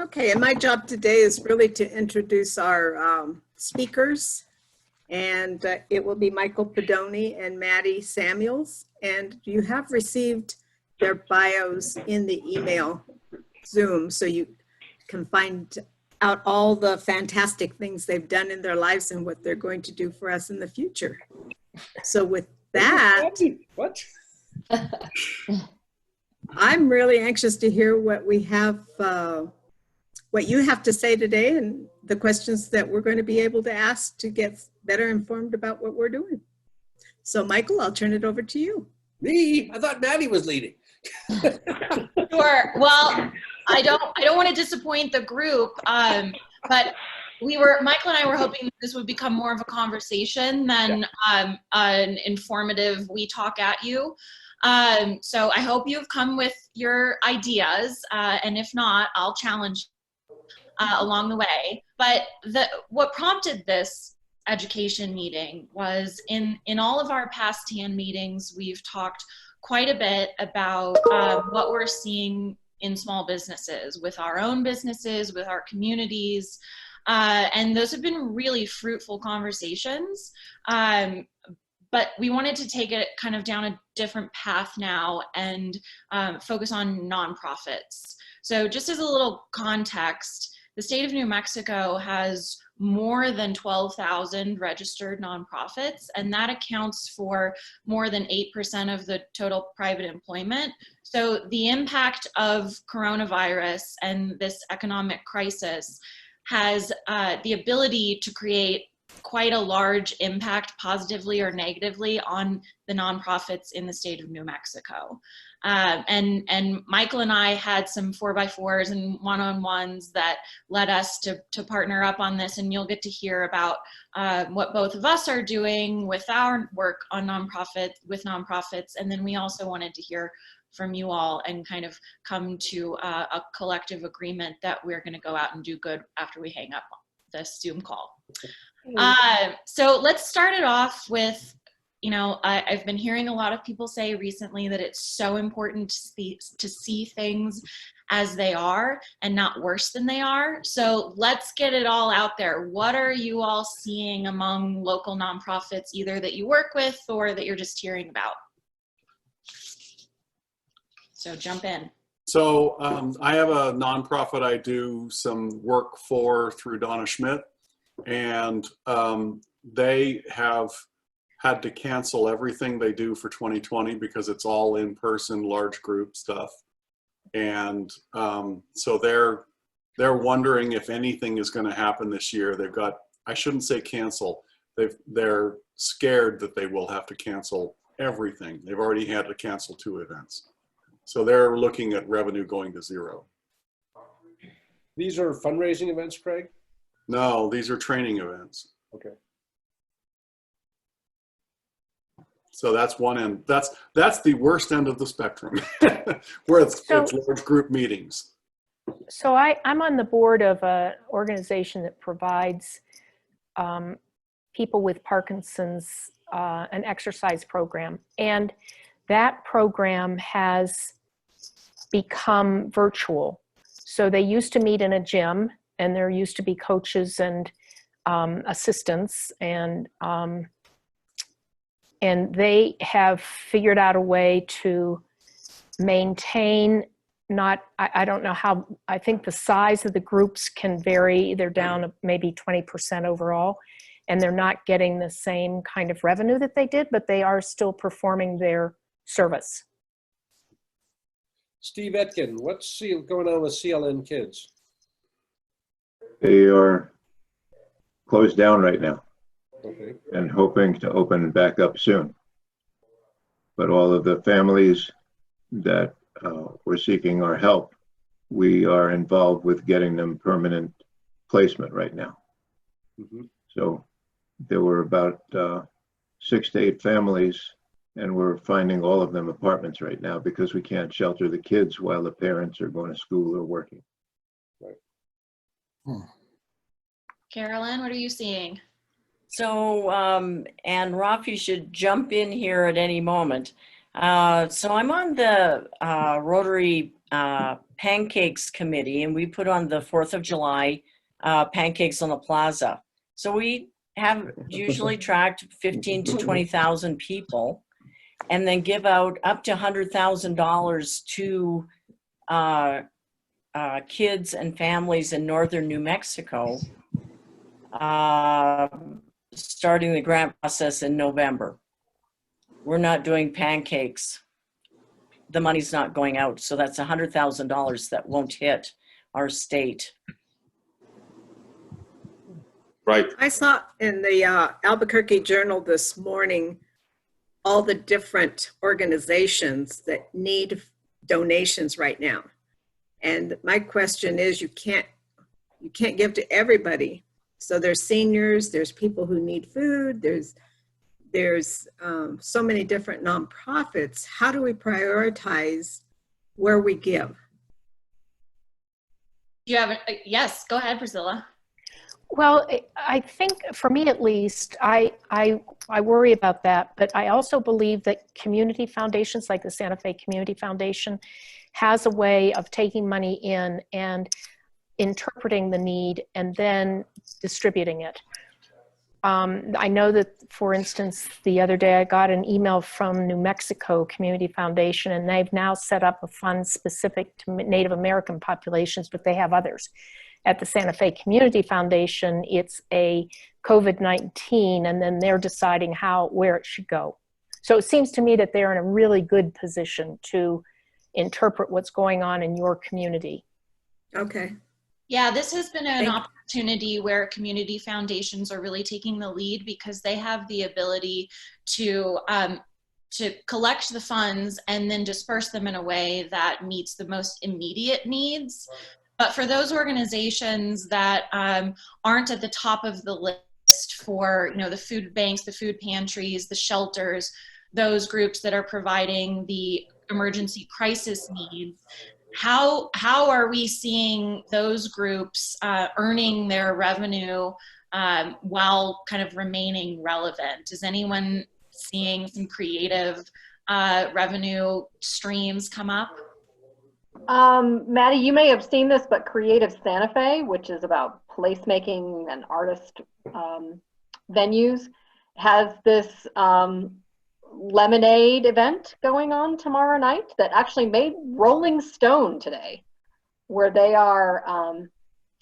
Okay, and my job today is really to introduce our speakers, and it will be Michael Podolny and Maddie Samuels, and you have received their bios in the email Zoom, so you can find out all the fantastic things they've done in their lives and what they're going to do for us in the future. So with that, what? I'm really anxious to hear what we have, what you have to say today and the questions that we're going to be able to ask to get better informed about what we're doing. So Michael, I'll turn it over to you. Me? I thought Maddie was leading. Sure. Well, I don't want to disappoint the group, but Michael and I were hoping this would become more of a conversation than an informative we talk at you. So I hope you've come with your ideas, and if not, I'll challenge along the way. But what prompted this education meeting was in all of our past TAN meetings, we've talked quite a bit about what we're seeing in small businesses, with our own businesses, with our communities, and those have been really fruitful conversations. But we wanted to take it kind of down a different path now and focus on nonprofits. So just as a little context, the state of New Mexico has more than 12,000 registered nonprofits, and that accounts for more than 8% of the total private employment. So the impact of coronavirus and this economic crisis has the ability to create quite a large impact, positively or negatively, on the nonprofits in the state of New Mexico. And Michael and I had some 4x4s and one-on-ones that led us to partner up on this, and you'll get to hear about what both of us are doing with our work on nonprofits, and then we also wanted to hear from you all and kind of come to a collective agreement that we're going to go out and do good after we hang up this Zoom call. So let's start it off with, you know, I've been hearing a lot of people say recently that it's so important to see things as they are and not worse than they are. So let's get it all out there. What are you all seeing among local nonprofits, either that you work with or that you're just hearing about? So jump in. So I have a nonprofit I do some work for through Donna Schmidt, and they have had to cancel everything they do for 2020 because it's all in person, large group stuff. And so they're wondering if anything is going to happen this year. They've got, I shouldn't say cancel, they're scared that they will have to cancel everything. They've already had to cancel 2 events. So they're looking at revenue going to 0. These are fundraising events, Craig? No, these are training events. Okay. So that's one end. That's the worst end of the spectrum, where it's large group meetings. So I'm on the board of an organization that provides people with Parkinson's an exercise program, and that program has become virtual. So they used to meet in a gym, and there used to be coaches and assistants, and they have figured out a way to maintain, I don't know how, I think the size of the groups can vary. They're down maybe 20% overall, and they're not getting the same kind of revenue that they did, but they are still performing their service. Steve Etkin, what's going on with CLN Kids? They are closed down right now. Okay. And hoping to open back up soon. But all of the families that were seeking our help, we are involved with getting them permanent placement right now. Mm-hmm. So there were about 6 to 8 families, and we're finding all of them apartments right now because we can't shelter the kids while the parents are going to school or working. Right. Carolyn, what are you seeing? So, and Rafi should jump in here at any moment. So I'm on the Rotary pancakes committee, and we put on the 4th of July pancakes on the plaza. So we have usually tracked 15 to 20,000 people, and then give out up to $100,000 to kids and families in northern New Mexico, starting the grant process in November. We're not doing pancakes. The money's not going out, so that's $100,000 that won't hit our state. Right. I saw in the Albuquerque Journal this morning all the different organizations that need donations right now. And my question is, you can't give to everybody. So there's seniors, there's people who need food, there's so many different nonprofits. How do we prioritize where we give? Do you have yes, go ahead, Priscilla. Well, I think for me at least, I worry about that, but I also believe that community foundations like the Santa Fe Community Foundation has a way of taking money in and interpreting the need and then distributing it. I know that, for instance, the other day I got an email from New Mexico Community Foundation, and they've now set up a fund specific to Native American populations, but they have others. At the Santa Fe Community Foundation, it's a COVID-19, and then they're deciding where it should go. So it seems to me that they're in a really good position to interpret what's going on in your community. Okay. Yeah, this has been an opportunity where community foundations are really taking the lead because they have the ability to collect the funds and then disperse them in a way that meets the most immediate needs. But for those organizations that aren't at the top of the list for, the food banks, the food pantries, the shelters, those groups that are providing the emergency crisis needs, how are we seeing those groups earning their revenue while kind of remaining relevant? Is anyone seeing some creative revenue streams come up? Maddie, you may have seen this, but Creative Santa Fe, which is about placemaking and artist venues, has this lemonade event going on tomorrow night that actually made Rolling Stone today, where they are,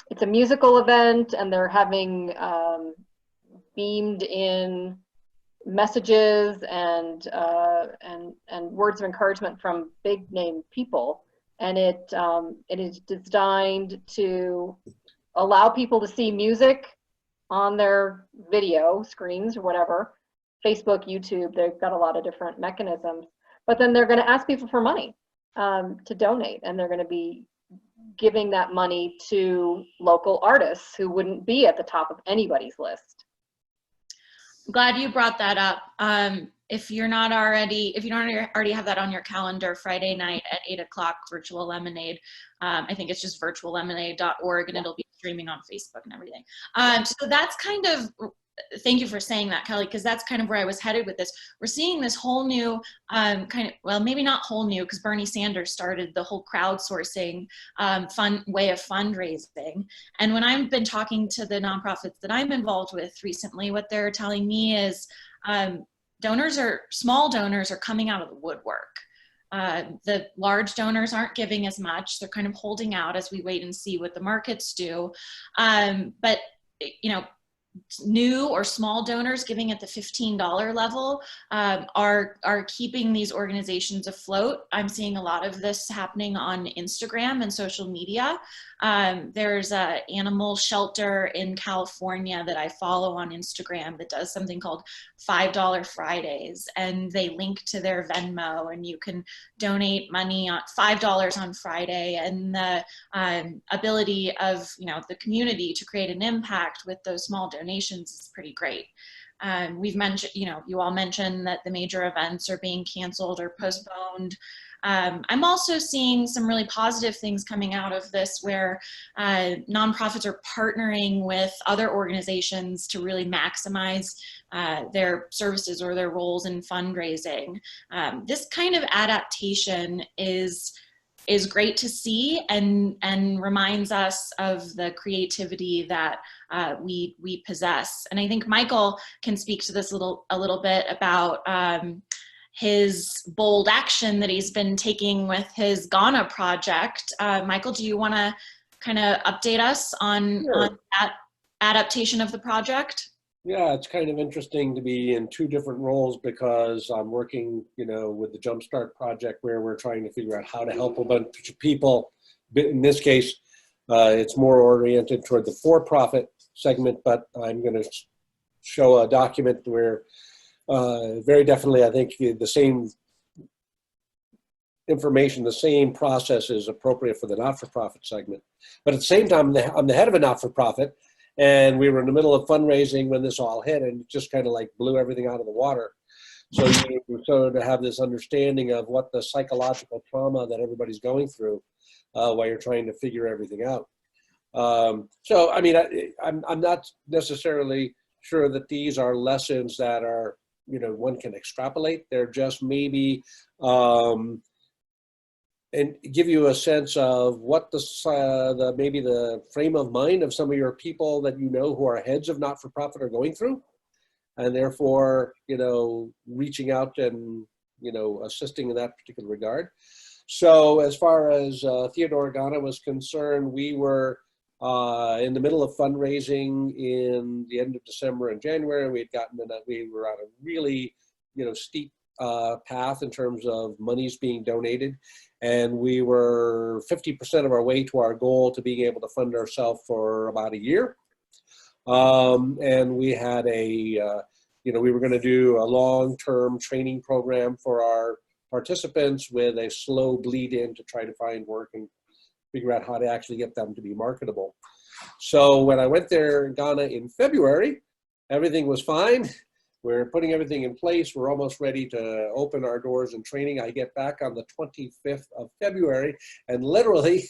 it's a musical event, and they're having beamed in messages and words of encouragement from big name people. And it is designed to allow people to see music on their video screens or whatever, Facebook, YouTube, they've got a lot of different mechanisms. But then they're going to ask people for money to donate, and they're going to be giving that money to local artists who wouldn't be at the top of anybody's list. I'm glad you brought that up. If you don't already have that on your calendar, Friday night at 8 o'clock, Virtual Lemonade. I think it's just virtuallemonade.org, and it'll be streaming on Facebook and everything. So that's kind of, thank you for saying that, Kelly, because that's kind of where I was headed with this. We're seeing this whole new well, maybe not whole new, because Bernie Sanders started the whole crowdsourcing fun way of fundraising. And when I've been talking to the nonprofits that I'm involved with recently, what they're telling me is small donors are coming out of the woodwork. The large donors aren't giving as much. They're kind of holding out as we wait and see what the markets do. But new or small donors giving at the $15 level are keeping these organizations afloat. I'm seeing a lot of this happening on Instagram and social media. There's an animal shelter in California that I follow on Instagram that does something called $5 Fridays, and they link to their Venmo, and you can donate money on $5 on Friday, and the ability of the community to create an impact with those small donations is pretty great. We've mentioned, you all mentioned that the major events are being canceled or postponed. I'm also seeing some really positive things coming out of this, where nonprofits are partnering with other organizations to really maximize their services or their roles in fundraising. This kind of adaptation is great to see and reminds us of the creativity that we possess. And I think Michael can speak to this a little bit about his bold action that he's been taking with his Ghana project. Michael, do you want to kind of update us on that adaptation of the project? Yeah, it's kind of interesting to be in two different roles because I'm working, with the Jumpstart project where we're trying to figure out how to help a bunch of people. In this case, it's more oriented toward the for-profit segment, but I'm going to show a document where very definitely I think the same information, the same process is appropriate for the not-for-profit segment. But at the same time, I'm the head of a not-for-profit, and we were in the middle of fundraising when this all hit, and it just kind of like blew everything out of the water. So to have this understanding of what the psychological trauma that everybody's going through while you're trying to figure everything out. So, I mean, I'm not necessarily sure that these are lessons that are, one can extrapolate. They're just maybe, and give you a sense of what maybe the frame of mind of some of your people that who are heads of not-for-profit are going through, and therefore reaching out and assisting in that particular regard. So as far as Theodore Ghana was concerned, we were in the middle of fundraising in the end of December and January. We were on a really steep path in terms of monies being donated. And we were 50% of our way to our goal to being able to fund ourselves for about a year. And we had we were going to do a long-term training program for our participants with a slow bleed in to try to find work and figure out how to actually get them to be marketable. So when I went there in Ghana in February, everything was fine. We're putting everything in place. We're almost ready to open our doors and training. I get back on the 25th of February, and literally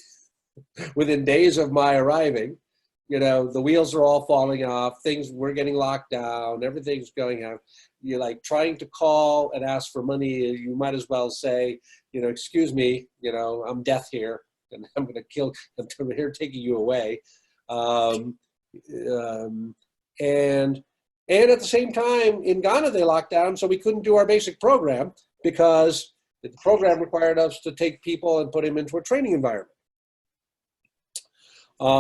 within days of my arriving, the wheels are all falling off. We're getting locked down. Everything's going on. You're like trying to call and ask for money. You might as well say, excuse me, I'm death here, and I'm going to kill. I'm here taking you away. And at the same time, in Ghana, they locked down, so we couldn't do our basic program because the program required us to take people and put them into a training environment.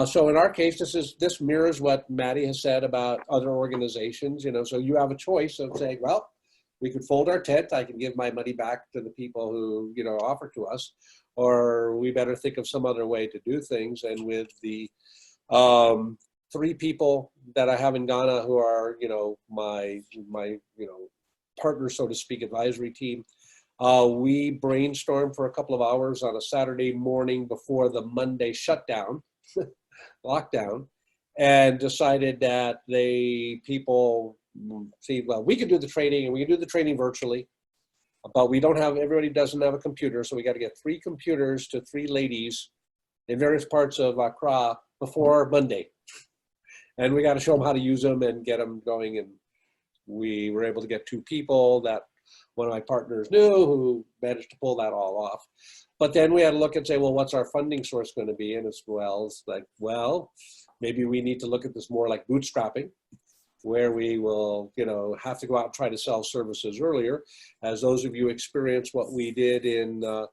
So in our case, this mirrors what Maddie has said about other organizations. So you have a choice of saying, well, we could fold our tent. I can give my money back to the people who offer to us, or we better think of some other way to do things. And with the 3 people that I have in Ghana who are, my partners, so to speak, advisory team, we brainstormed for a couple of hours on a Saturday morning before the Monday shutdown, lockdown, and decided that people see, well, we could do the training and we can do the training virtually, but everybody doesn't have a computer. So we got to get 3 computers to 3 ladies in various parts of Accra before Monday. And we got to show them how to use them and get them going. And we were able to get 2 people that one of my partners knew who managed to pull that all off. But then we had to look and say, well, what's our funding source going to be? And it's like, well, maybe we need to look at this more like bootstrapping, where we will, have to go out and try to sell services earlier. As those of you experience what we did in the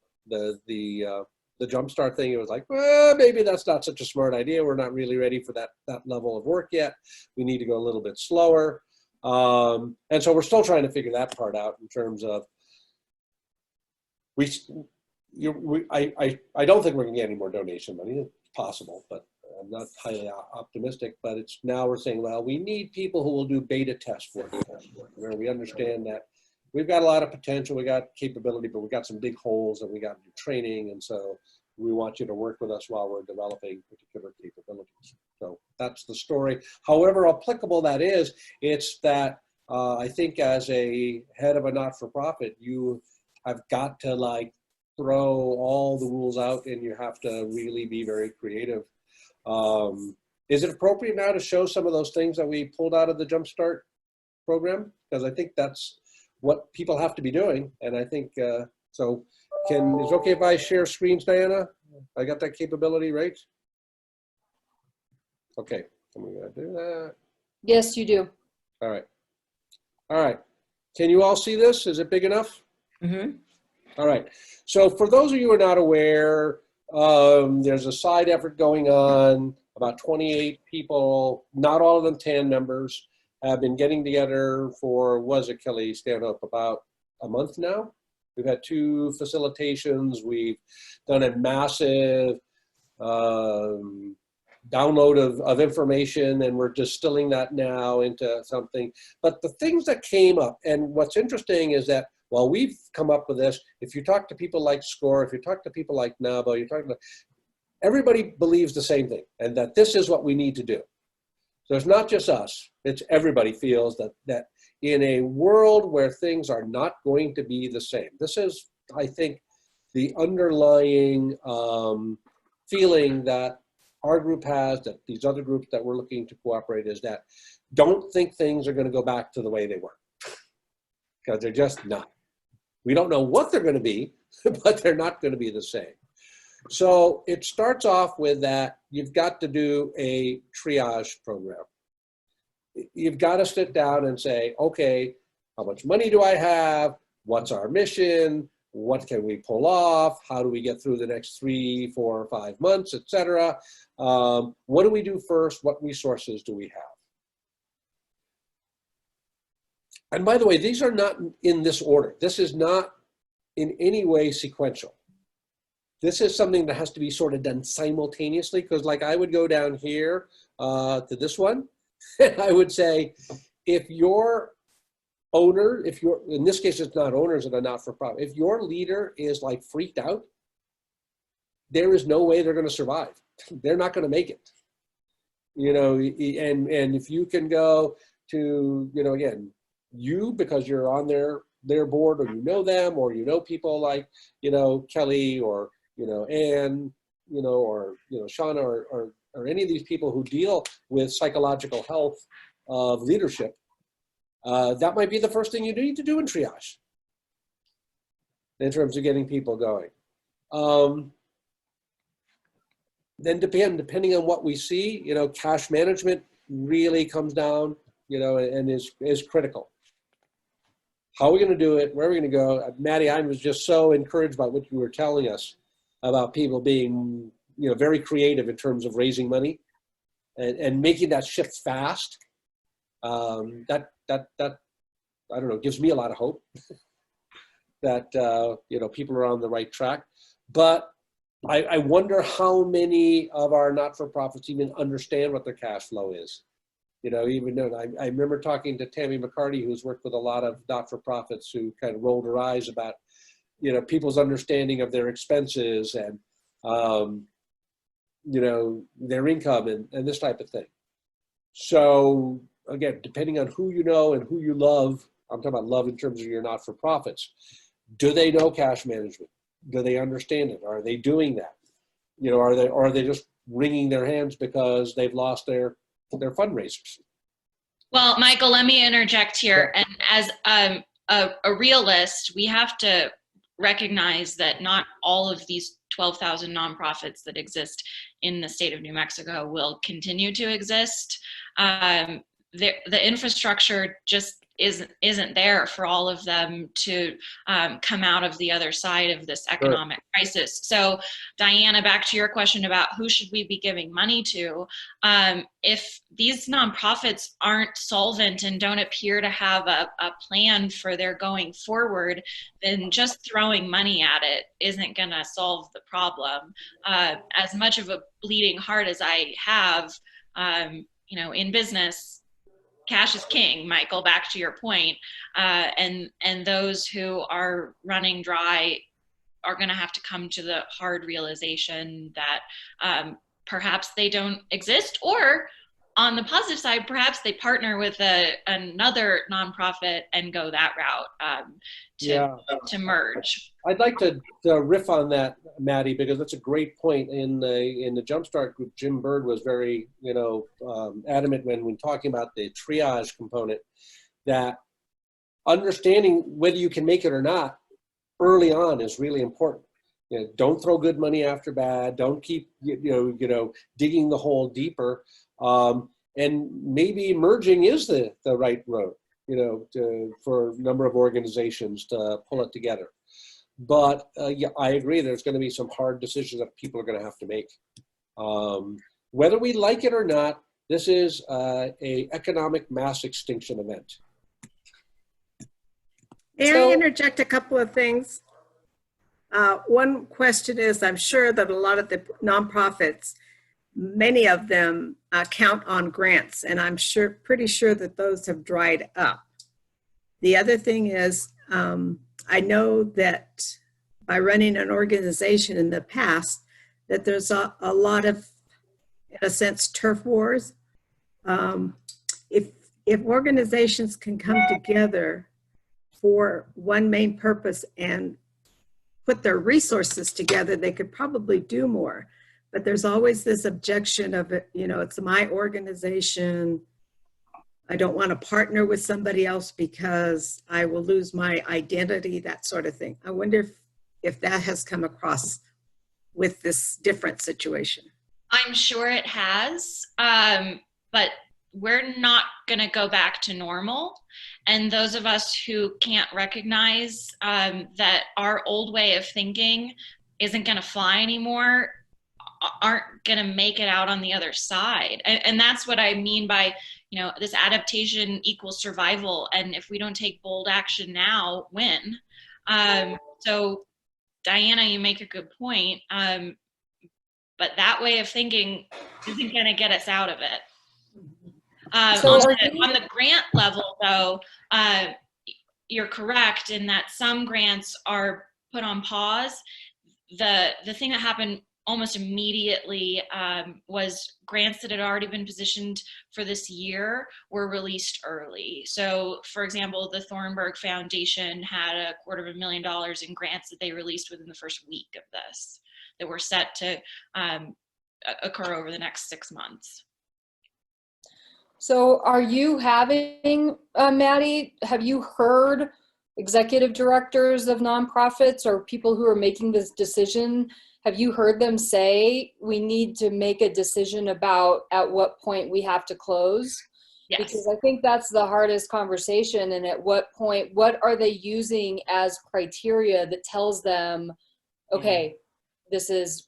Jumpstart thing, it was like, well, maybe that's not such a smart idea. We're not really ready for that level of work yet. We need to go a little bit slower. And so we're still trying to figure that part out in terms of, I don't think we're going to get any more donation money. It's possible, but I'm not highly optimistic. But now we're saying, well, we need people who will do beta test work, where we understand that we've got a lot of potential, we got capability, but we got some big holes and we got to do training. And so we want you to work with us while we're developing particular capabilities. So that's the story. However applicable that is, it's that I think as a head of a not-for-profit, you have got to throw all the rules out and you have to really be very creative. Is it appropriate now to show some of those things that we pulled out of the Jumpstart program? Because I think that's what people have to be doing. And I think, so is it okay if I share screens, Diana? I got that capability, right? Okay, I'm gonna do that. Yes, you do. All right. All right. Can you all see this? Is it big enough? Mhm. All right. So for those of you who are not aware, there's a side effort going on. About 28 people, not all of them TAN members, have been getting together for, was it, Kelly, stand up, about a month now? We've had 2 facilitations. We've done a massive download of information, and we're distilling that now into something. But the things that came up, and what's interesting is that while we've come up with this, if you talk to people like SCORE, if you talk to people like NABO, you're talking to, everybody believes the same thing, and that this is what we need to do. So it's not just us, it's everybody feels that in a world where things are not going to be the same. This is, I think, the underlying feeling that our group has, that these other groups that we're looking to cooperate, is that don't think things are going to go back to the way they were, because they're just not. We don't know what they're going to be, but they're not going to be the same. So it starts off with that you've got to do a triage program. You've got to sit down and say, okay, how much money do I have? What's our mission? What can we pull off? How do we get through the next 3, 4, or 5 months, etc.? What do we do first? What resources do we have? And by the way, these are not in this order. This is not in any way sequential. This is something that has to be sort of done simultaneously, because like I would go down here to this one, and I would say, if your owner, if you're, in this case, it's not owners that are not-for-profit, if your leader is like freaked out, there is no way they're going to survive. They're not going to make it. You know, and if you can go to, you know, again, you, because you're on their board, or you know them, or you know people like, you know, Kelly, or, you know, Anne, you know, or, you know, Shauna, or any of these people who deal with psychological health of leadership, that might be the first thing you need to do in triage in terms of getting people going. Then depending on what we see, you know, cash management really comes down, you know, and is critical. How are we going to do it? Where are we going to go? Maddie, I was just so encouraged by what you were telling us about people being, you know, very creative in terms of raising money and making that shift fast. That I don't know, gives me a lot of hope that, you know, people are on the right track. But I wonder how many of our not-for-profits even understand what their cash flow is. You know, even though I remember talking to Tammy McCarty, who's worked with a lot of not-for-profits, who kind of rolled her eyes about, you know, people's understanding of their expenses and, you know, their income and this type of thing. So again, depending on who you know and who you love, I'm talking about love in terms of your not-for-profits, do they know cash management? Do they understand it? Are they doing that? You know, are they just wringing their hands because they've lost their fundraisers? Well, Michael, let me interject here. And as a realist, we have to recognize that not all of these 12,000 nonprofits that exist in the state of New Mexico will continue to exist. The infrastructure just isn't there for all of them to come out of the other side of this economic crisis. So Diana, back to your question about who should we be giving money to, if these nonprofits aren't solvent and don't appear to have a plan for their going forward, then just throwing money at it isn't gonna solve the problem. As much of a bleeding heart as I have, you know, in business, cash is king, Michael, back to your point. And those who are running dry are going to have to come to the hard realization that perhaps they don't exist, or on the positive side, perhaps they partner with another nonprofit and go that route to merge. I'd like to riff on that, Maddie, because that's a great point. In the Jumpstart group, Jim Bird was very, you know, adamant when talking about the triage component, that understanding whether you can make it or not early on is really important. You know, don't throw good money after bad. Don't keep digging the hole deeper. And maybe merging is the right road, for a number of organizations to pull it together. But yeah, I agree. There's going to be some hard decisions that people are going to have to make. Whether we like it or not, this is a economic mass extinction event. May I interject a couple of things? One question is, I'm sure that a lot of the nonprofits, many of them count on grants, and I'm pretty sure that those have dried up. The other thing is, I know that by running an organization in the past, that there's a lot of, in a sense, turf wars. If organizations can come together for one main purpose and put their resources together, they could probably do more. But there's always this objection of, it's my organization. I don't want to partner with somebody else because I will lose my identity, that sort of thing. I wonder if that has come across with this different situation. I'm sure it has, but we're not going to go back to normal. And those of us who can't recognize that our old way of thinking isn't going to fly anymore aren't going to make it out on the other side. And that's what I mean by, this adaptation equals survival. And if we don't take bold action now, when? So Diana, you make a good point. But that way of thinking isn't going to get us out of it. On the grant level, though, you're correct in that some grants are put on pause. The thing that happened almost immediately was grants that had already been positioned for this year were released early. So, for example, the Thornburg Foundation had $250,000 in grants that they released within the first week of this, that were set to occur over the next 6 months. So are you having, Maddie, have you heard executive directors of nonprofits or people who are making this decision? Have you heard them say we need to make a decision about at what point we have to close? Yes. Because I think that's the hardest conversation. And at what point, what are they using as criteria that tells them, okay,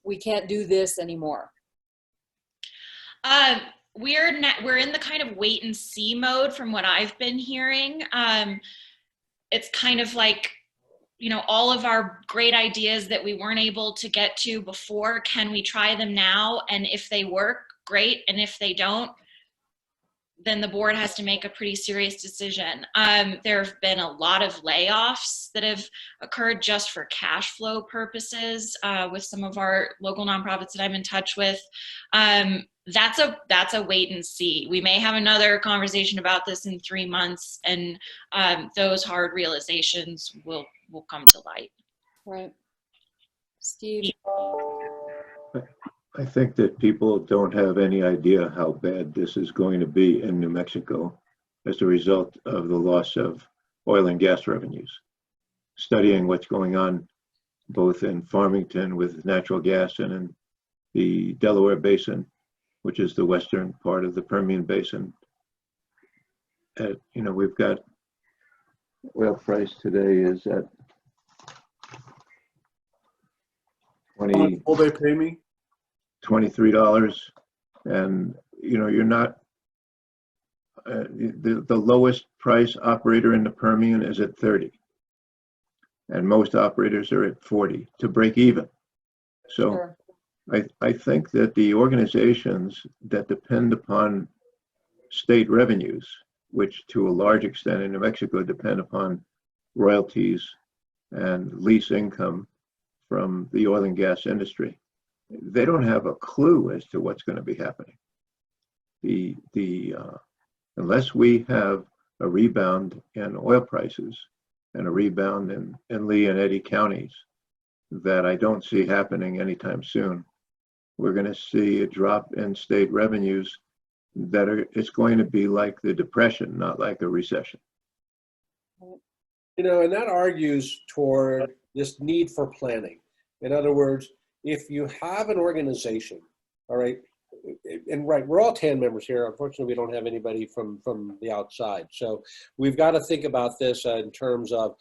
we can't do this anymore? We're in the kind of wait and see mode from what I've been hearing. It's kind of like, all of our great ideas that we weren't able to get to before, can we try them now? And if they work, great. And if they don't, then the board has to make a pretty serious decision. There have been a lot of layoffs that have occurred just for cash flow purposes with some of our local nonprofits that I'm in touch with. That's a wait and see. We may have another conversation about this in 3 months, and those hard realizations will come to light. Right. Steve? I think that people don't have any idea how bad this is going to be in New Mexico as a result of the loss of oil and gas revenues. Studying what's going on both in Farmington with natural gas and in the Delaware Basin, which is the western part of the Permian Basin. We've got oil price today is at 20. Will they pay me? $23, and you're not the lowest price operator in the Permian is at 30, and most operators are at 40 to break even. So Sure. I think that the organizations that depend upon state revenues, which to a large extent in New Mexico depend upon royalties and lease income from the oil and gas industry, they don't have a clue as to what's going to be happening. Unless we have a rebound in oil prices and a rebound in Lee and Eddy counties that I don't see happening anytime soon, we're going to see a drop in state revenues it's going to be like the Depression, not like a recession. And that argues toward this need for planning. In other words, if you have an organization, all right, and right, we're all TAN members here. Unfortunately, we don't have anybody from the outside. So we've got to think about this in terms of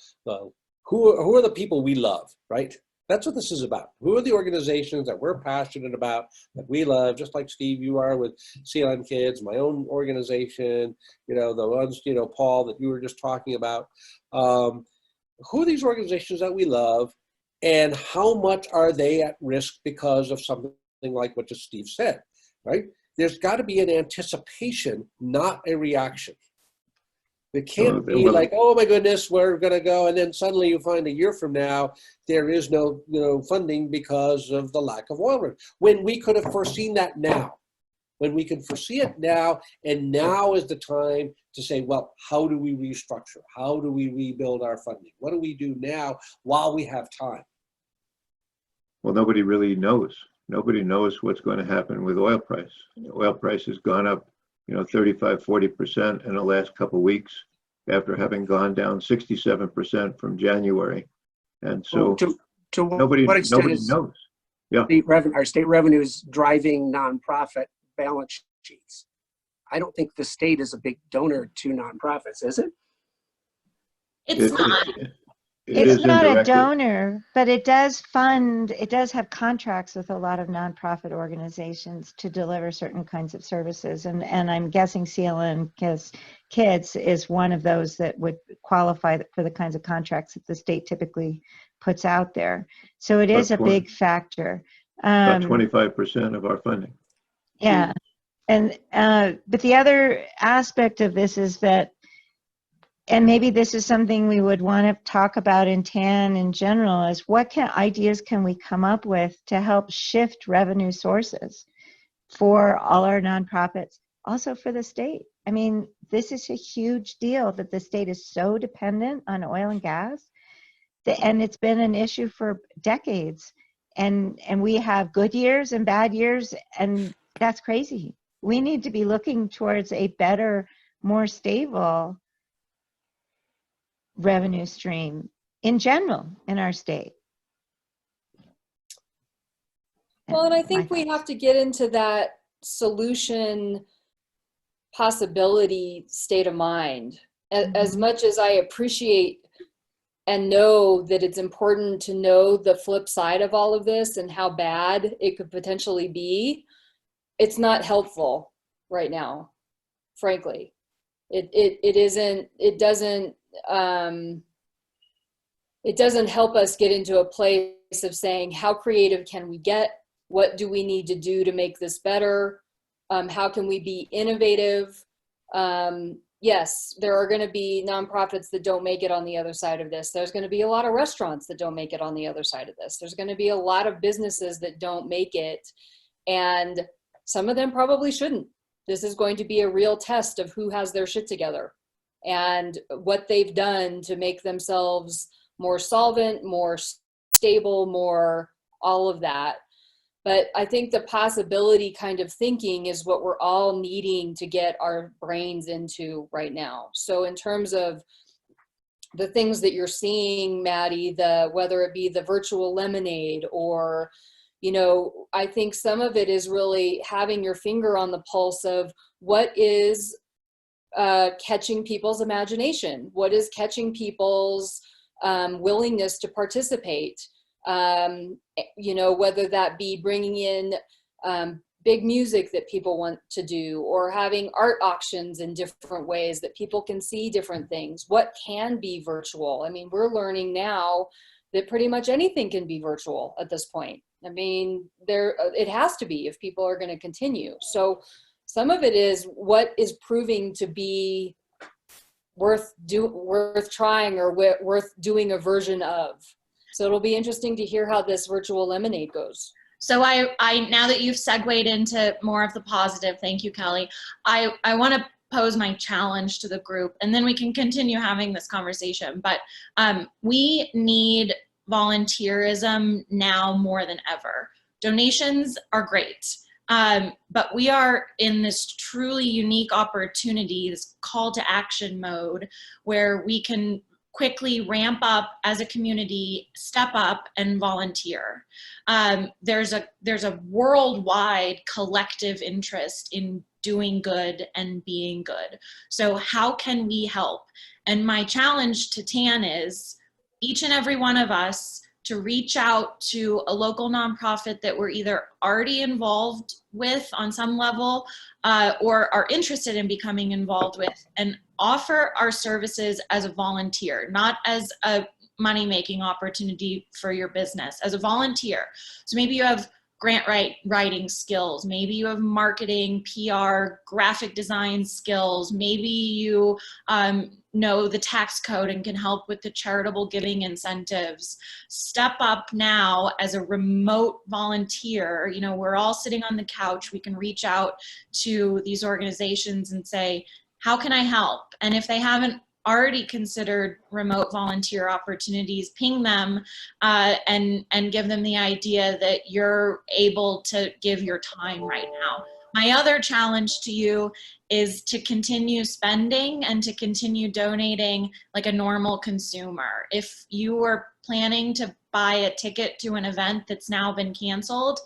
who are the people we love, right? That's what this is about. Who are the organizations that we're passionate about, that we love, just like Steve, you are with Seal on Kids, my own organization, you know, the ones, you know, Paul, that you were just talking about. Who are these organizations that we love, and how much are they at risk because of something like what just Steve said, right? There's got to be an anticipation, not a reaction. It can't be like, oh my goodness, we're going to go, and then suddenly you find a year from now there is no, you know, funding because of the lack of oil rigs. When we could have foreseen that now, when we can foresee it now, and now is the time to say, well, how do we restructure? How do we rebuild our funding? What do we do now while we have time? Well, nobody really knows. Nobody knows what's going to happen with oil price. The oil price has gone up, you know, 35–40% in the last couple of weeks, after having gone down 67% from January. And so nobody knows. Yeah. Our state revenue is driving nonprofit balance sheets. I don't think the state is a big donor to nonprofits, is it? It's not. It's not a donor, but it does fund, it does have contracts with a lot of nonprofit organizations to deliver certain kinds of services. And I'm guessing CLN Kids is one of those that would qualify for the kinds of contracts that the state typically puts out there. So it is a big factor. About 25% of our funding. Yeah. And, but the other aspect of this is that, and maybe this is something we would want to talk about in TAN in general, is what ideas can we come up with to help shift revenue sources for all our nonprofits, also for the state. I mean, this is a huge deal that the state is so dependent on oil and gas, and it's been an issue for decades. And we have good years and bad years, and that's crazy. We need to be looking towards a better, more stable revenue stream in general in our state. Well, and I think we have to get into that solution possibility state of mind. As much as I appreciate and know that it's important to know the flip side of all of this and how bad it could potentially be, it's not helpful right now, frankly. It doesn't help us get into a place of saying, how creative can we get? What do we need to do to make this better? How can we be innovative? Yes, there are going to be nonprofits that don't make it on the other side of this. There's going to be a lot of restaurants that don't make it on the other side of this. There's going to be a lot of businesses that don't make it, and some of them probably shouldn't. This is going to be a real test of who has their shit together and what they've done to make themselves more solvent, more stable, more all of that. But I think the possibility kind of thinking is what we're all needing to get our brains into right now. So in terms of the things that you're seeing, Maddie, whether it be the virtual lemonade or, you know, I think some of it is really having your finger on the pulse of what is catching people's imagination, what is catching people's willingness to participate. You know, whether that be bringing in big music that people want to do, or having art auctions in different ways that people can see different things. What can be virtual? I mean, we're learning now that pretty much anything can be virtual at this point. I mean, it has to be if people are going to continue. So some of it is what is proving to be worth trying or worth doing a version of. So it'll be interesting to hear how this virtual lemonade goes. So I now that you've segued into more of the positive, thank you, Kelly. I want to pose my challenge to the group, and then we can continue having this conversation. But we need volunteerism now more than ever. Donations are great, but we are in this truly unique opportunity, this call to action mode, where we can quickly ramp up as a community, step up and volunteer. There's a worldwide collective interest in doing good and being good. So how can we help? And my challenge to TAN is each and every one of us to reach out to a local nonprofit that we're either already involved with on some level or are interested in becoming involved with, and offer our services as a volunteer, not as a money-making opportunity for your business, as a volunteer. So maybe you have grant writing skills, maybe you have marketing, PR, graphic design skills, maybe you know the tax code and can help with the charitable giving incentives. Step up now as a remote volunteer. You know, we're all sitting on the couch. We can reach out to these organizations and say, how can I help? And if they haven't already considered remote volunteer opportunities, ping them and give them the idea that you're able to give your time right now. My other challenge to you is to continue spending and to continue donating like a normal consumer. If you were planning to buy a ticket to an event that's now been canceled,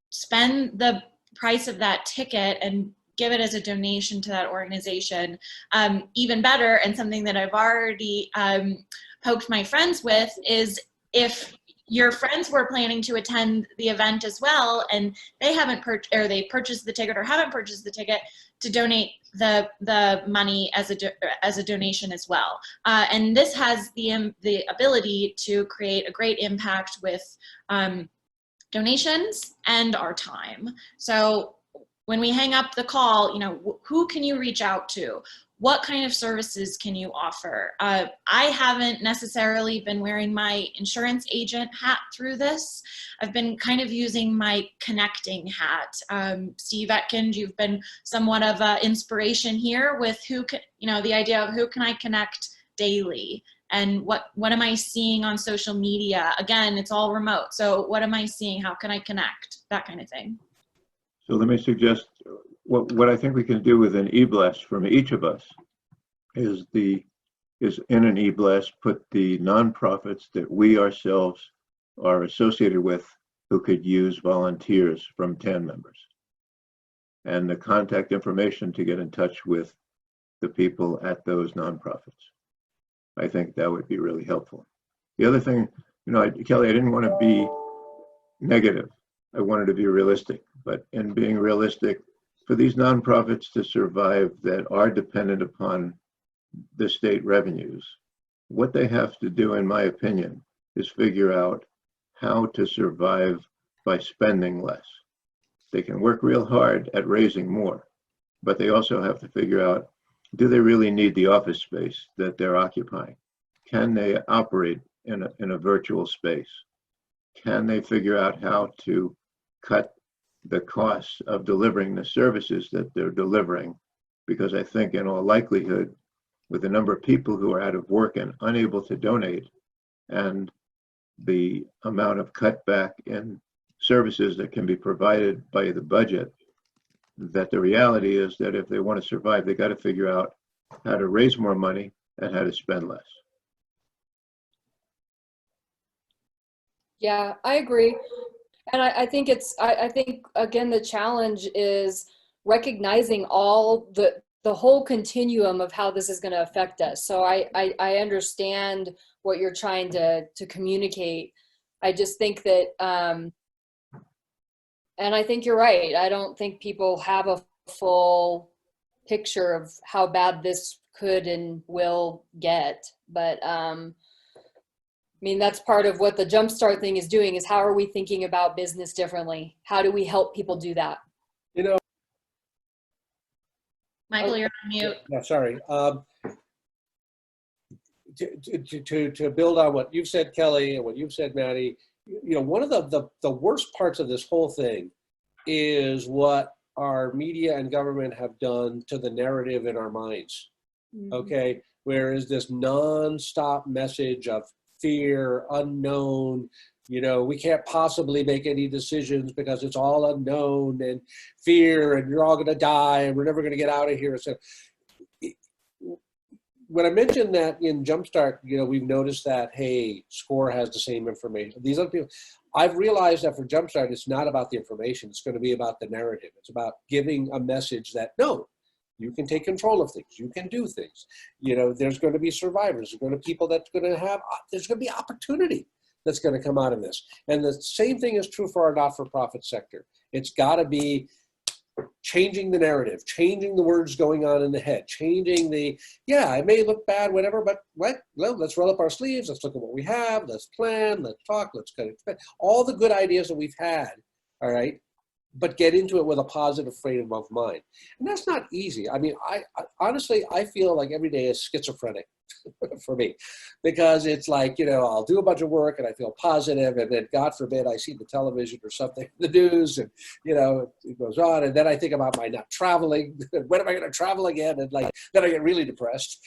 spend the price of that ticket and give it as a donation to that organization. Even better, and something that I've already poked my friends with, is if your friends were planning to attend the event as well and they haven't they purchased the ticket or haven't purchased the ticket, to donate the money as a donation as well. And this has the ability to create a great impact with donations and our time. So when we hang up the call, you know, who can you reach out to? What kind of services can you offer? I haven't necessarily been wearing my insurance agent hat through this. I've been kind of using my connecting hat. Steve Etkind, you've been somewhat of an inspiration here with who can, you know, the idea of who can I connect daily, and what am I seeing on social media? Again, it's all remote. So what am I seeing? How can I connect? That kind of thing. So let me suggest what I think we can do with an e-blast from each of us is in an e-blast put the nonprofits that we ourselves are associated with who could use volunteers from TAN members, and the contact information to get in touch with the people at those nonprofits. I think that would be really helpful. The other thing, you know, Kelly, I didn't want to be negative. I wanted to be realistic, but in being realistic, for these nonprofits to survive that are dependent upon the state revenues, what they have to do, in my opinion, is figure out how to survive by spending less. They can work real hard at raising more, but they also have to figure out, do they really need the office space that they're occupying? Can they operate in a virtual space? Can they figure out how to cut the costs of delivering the services that they're delivering? Because I think in all likelihood, with the number of people who are out of work and unable to donate, and the amount of cutback in services that can be provided by the budget, that the reality is that if they want to survive, they got to figure out how to raise more money and how to spend less. Yeah, I agree. And I think I think, again, the challenge is recognizing all the whole continuum of how this is going to affect us. So I understand what you're trying to communicate. I just think that, and I think you're right. I don't think people have a full picture of how bad this could and will get. But I mean, that's part of what the Jumpstart thing is doing, is how are we thinking about business differently? How do we help people do that? You know, Michael, you're on mute. yeah, sorry. To build on what you've said, Kelly, and what you've said, Maddie, you know, one of the worst parts of this whole thing is what our media and government have done to the narrative in our minds. Okay, where is this nonstop message of fear, unknown, you know, we can't possibly make any decisions because it's all unknown, and fear, and you're all going to die, and we're never going to get out of here. So when I mentioned that in Jumpstart, we've noticed that, hey, SCORE has the same information. These other people, I've realized that for Jumpstart, it's not about the information. It's going to be about the narrative. It's about giving a message that, no, you can take control of things. You can do things. There's going to be survivors. There's going to be people there's going to be opportunity that's going to come out of this. And the same thing is true for our not-for-profit sector. It's got to be changing the narrative, changing the words going on in the head, changing it may look bad, whatever, but well, let's roll up our sleeves. Let's look at what we have. Let's plan. Let's talk. Let's cut it. All the good ideas that we've had, all right, but get into it with a positive frame of mind. And that's not easy. I mean, I honestly, I feel like every day is schizophrenic for me, because it's like, I'll do a bunch of work and I feel positive, and then God forbid I see the television or something, the news, and it goes on, and then I think about my not traveling. When am I going to travel again? And then I get really depressed.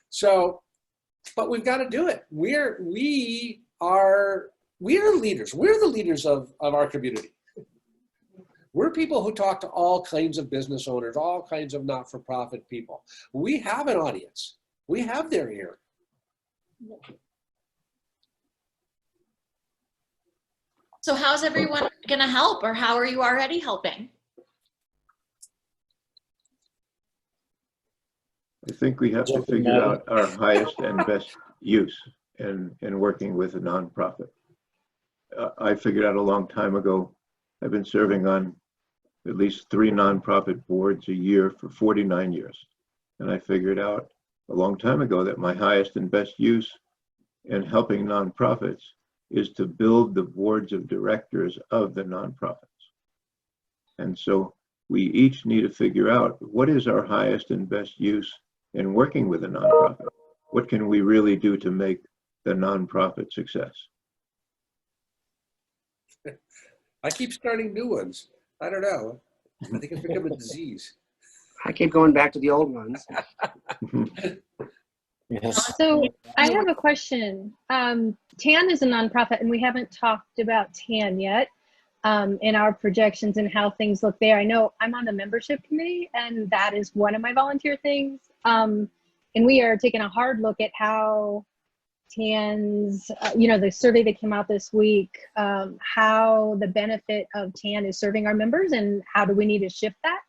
So, but we've got to do it. We are leaders. We're the leaders of our community. We're people who talk to all kinds of business owners, all kinds of not-for-profit people. We have an audience. We have their ear. So how's everyone going to help, or how are you already helping? I think we have to figure out our highest and best use in working with a nonprofit. I figured out a long time ago, I've been serving on at least 3 nonprofit boards a year for 49 years. And I figured out a long time ago that my highest and best use in helping nonprofits is to build the boards of directors of the nonprofits. And so we each need to figure out, what is our highest and best use in working with a nonprofit? What can we really do to make the nonprofit success? I keep starting new ones. I don't know. I think it's become a disease. I keep going back to the old ones. Yes. So I have a question. TAN is a nonprofit, and we haven't talked about TAN yet in our projections and how things look there. I know I'm on the membership committee, and that is one of my volunteer things. And we are taking a hard look at how TAN's, the survey that came out this week, how the benefit of TAN is serving our members, and how do we need to shift that?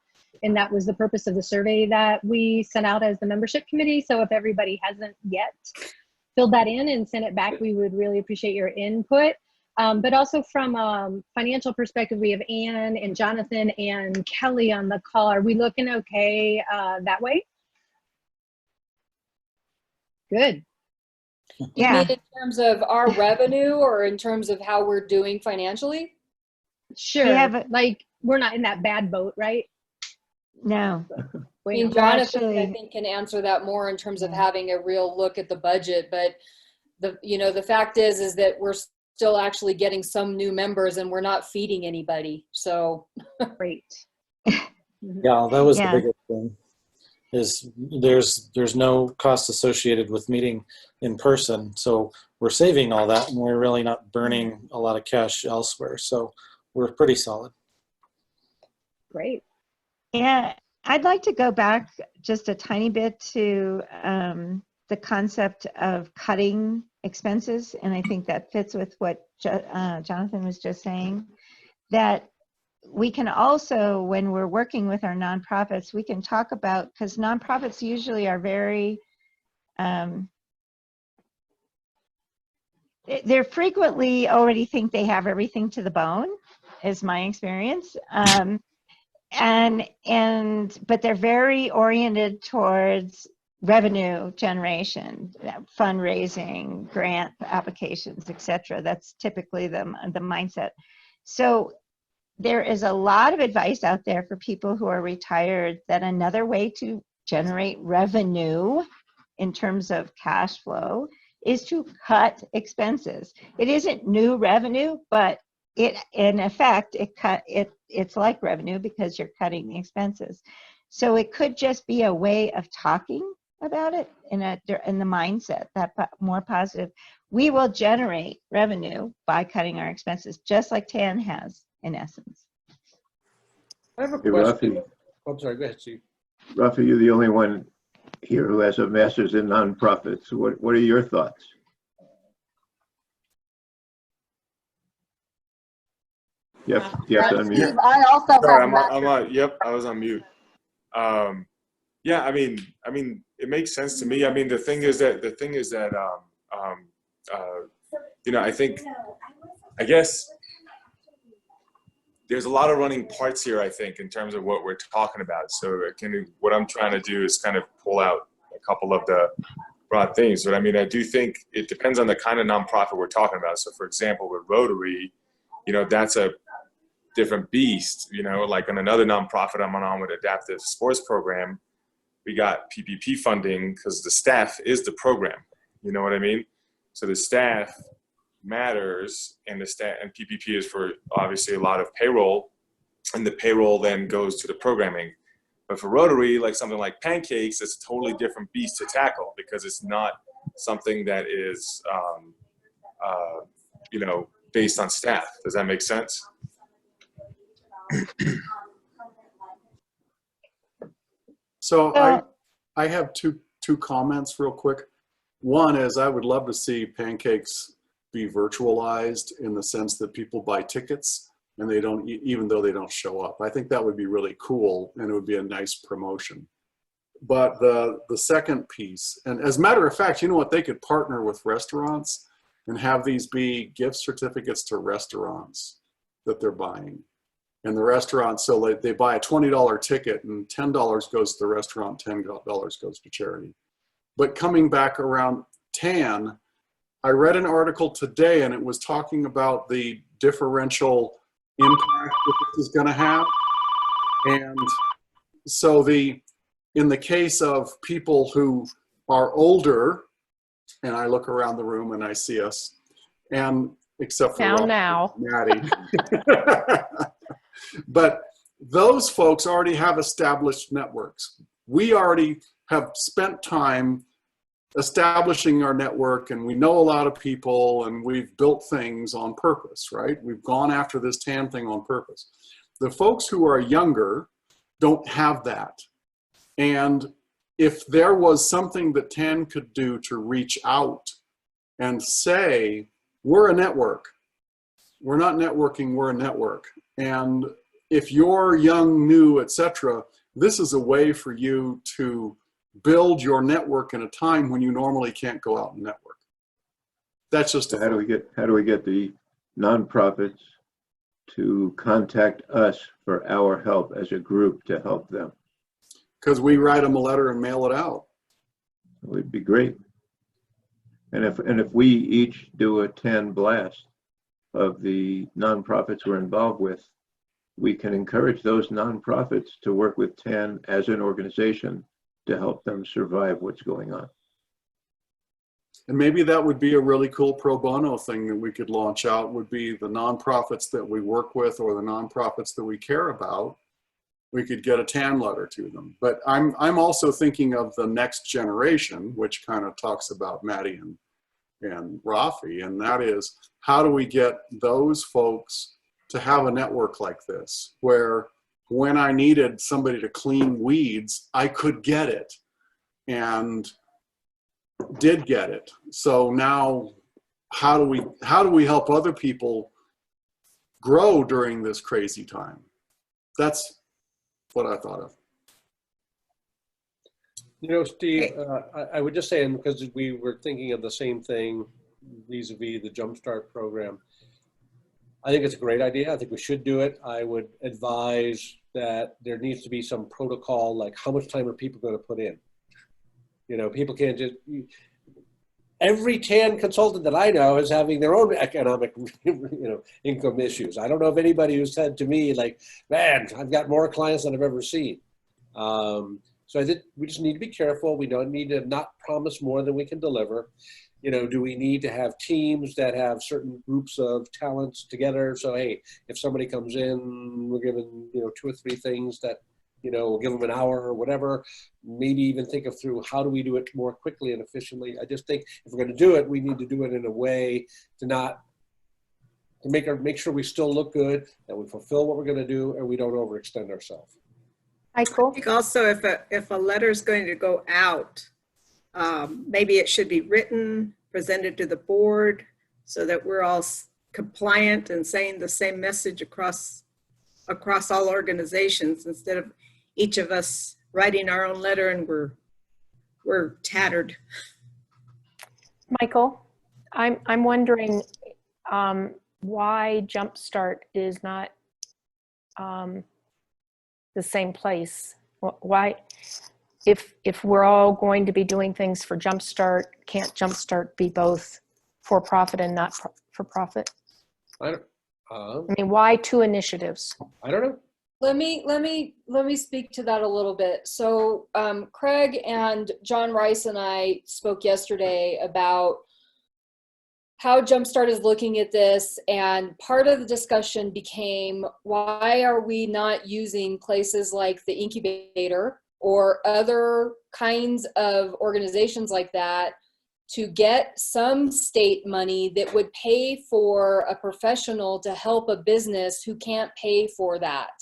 And that was the purpose of the survey that we sent out as the membership committee. So if everybody hasn't yet filled that in and sent it back, we would really appreciate your input. But also from a financial perspective, we have Ann and Jonathan and Kelly on the call. Are we looking okay that way? Good. You mean in terms of our revenue, or in terms of how we're doing financially? Sure. Like, we're not in that bad boat, right? No. I mean, Jonathan, I think, can answer that more in terms of having a real look at the budget. But the fact is that we're still actually getting some new members, and we're not feeding anybody. So great. Yeah, that was the biggest thing. Is there's no cost associated with meeting in person, so we're saving all that, and we're really not burning a lot of cash elsewhere. So we're pretty solid. Great. Yeah, I'd like to go back just a tiny bit to the concept of cutting expenses, and I think that fits with what Jonathan was just saying, that we can also, when we're working with our nonprofits, we can talk about, because nonprofits usually are very, they're frequently already think they have everything to the bone, is my experience. But they're very oriented towards revenue generation, fundraising, grant applications, etc. That's typically the mindset. So there is a lot of advice out there for people who are retired that another way to generate revenue in terms of cash flow is to cut expenses. It isn't new revenue, but in effect, it's like revenue because you're cutting the expenses. So it could just be a way of talking about it in the mindset, that more positive. We will generate revenue by cutting our expenses, just like TAN has, in essence. I have a Hey, question. Rafi, I'm sorry, go ahead, Steve. Rafi, you're the only one here who has a master's in nonprofits. What are your thoughts? Yep, you have to unmute. Steve, I also Sorry, have a master's. yep, I was on mute. Yeah, I mean, it makes sense to me. I mean, the thing is that, you know, I guess there's a lot of running parts here, I think, in terms of what we're talking about. So what I'm trying to do is kind of pull out a couple of the broad things. But I mean, I do think it depends on the kind of nonprofit we're talking about. So for example, with Rotary, you know, that's a different beast. You know, like on another nonprofit I'm on with Adaptive Sports Program, we got PPP funding because the staff is the program. You know what I mean? So the staff matters, and PPP is for obviously a lot of payroll, and the payroll then goes to the programming. But for Rotary, like something like Pancakes, it's a totally different beast to tackle because it's not something that is, you know, based on staff. Does that make sense? So I have two comments real quick. One is I would love to see Pancakes be virtualized in the sense that people buy tickets and they don't, even though they don't show up. I think that would be really cool and it would be a nice promotion. But the second piece, and as a matter of fact, you know what, they could partner with restaurants and have these be gift certificates to restaurants that they're buying. And the restaurant, so they buy a $20 ticket and $10 goes to the restaurant, $10 goes to charity. But coming back around TAN, I read an article today and it was talking about the differential impact that this is going to have. And so in the case of people who are older, and I look around the room and I see us, and except for now. Maddie. But those folks already have established networks. We already have spent time establishing our network, and we know a lot of people, and we've built things on purpose, right? We've gone after this TAN thing on purpose. The folks who are younger don't have that. And if there was something that TAN could do to reach out and say, we're a network. We're not networking, we're a network. And if you're young, new, etc., this is a way for you to build your network in a time when you normally can't go out and network. That's just how do we get the nonprofits to contact us for our help as a group to help them? Because we write them a letter and mail it out. It would be great. And if we each do a 10 blast of the nonprofits we're involved with, we can encourage those nonprofits to work with TAN as an organization to help them survive what's going on. And maybe that would be a really cool pro bono thing that we could launch out, would be the nonprofits that we work with or the nonprofits that we care about. We could get a TAN letter to them. But I'm also thinking of the next generation, which kind of talks about Maddie and Rafi, and that is, how do we get those folks to have a network like this, where when I needed somebody to clean weeds, I could get it and did get it. So now how do we help other people grow during this crazy time? That's what I thought of. You know, Steve, I would just say, and because we were thinking of the same thing vis-a-vis the Jumpstart program, I think it's a great idea. I think we should do it. I would advise that there needs to be some protocol, like how much time are people going to put in? You know, people can't just, every TAN consultant that I know is having their own economic, income issues. I don't know of anybody who said to me, like, man, I've got more clients than I've ever seen. So I think we just need to be careful. We don't need to not promise more than we can deliver. You know, do we need to have teams that have certain groups of talents together? So, hey, if somebody comes in, we're given, 2 or 3 things that, we'll give them an hour or whatever. Maybe even think of through how do we do it more quickly and efficiently. I just think if we're going to do it, we need to do it in a way to make sure we still look good, that we fulfill what we're going to do, and we don't overextend ourselves. I Michael? think also if a letter is going to go out, maybe it should be written, presented to the board so that we're all compliant and saying the same message across all organizations instead of each of us writing our own letter and we're tattered. Michael, I'm wondering why Jumpstart is not the same place. Why, if we're all going to be doing things for Jumpstart, can't Jumpstart be both for profit and not for profit? I mean, why two initiatives? don't know. Let me speak to that a little bit. So Craig and John Rice and I spoke yesterday about how Jumpstart is looking at this, and part of the discussion became, why are we not using places like the incubator or other kinds of organizations like that to get some state money that would pay for a professional to help a business who can't pay for that?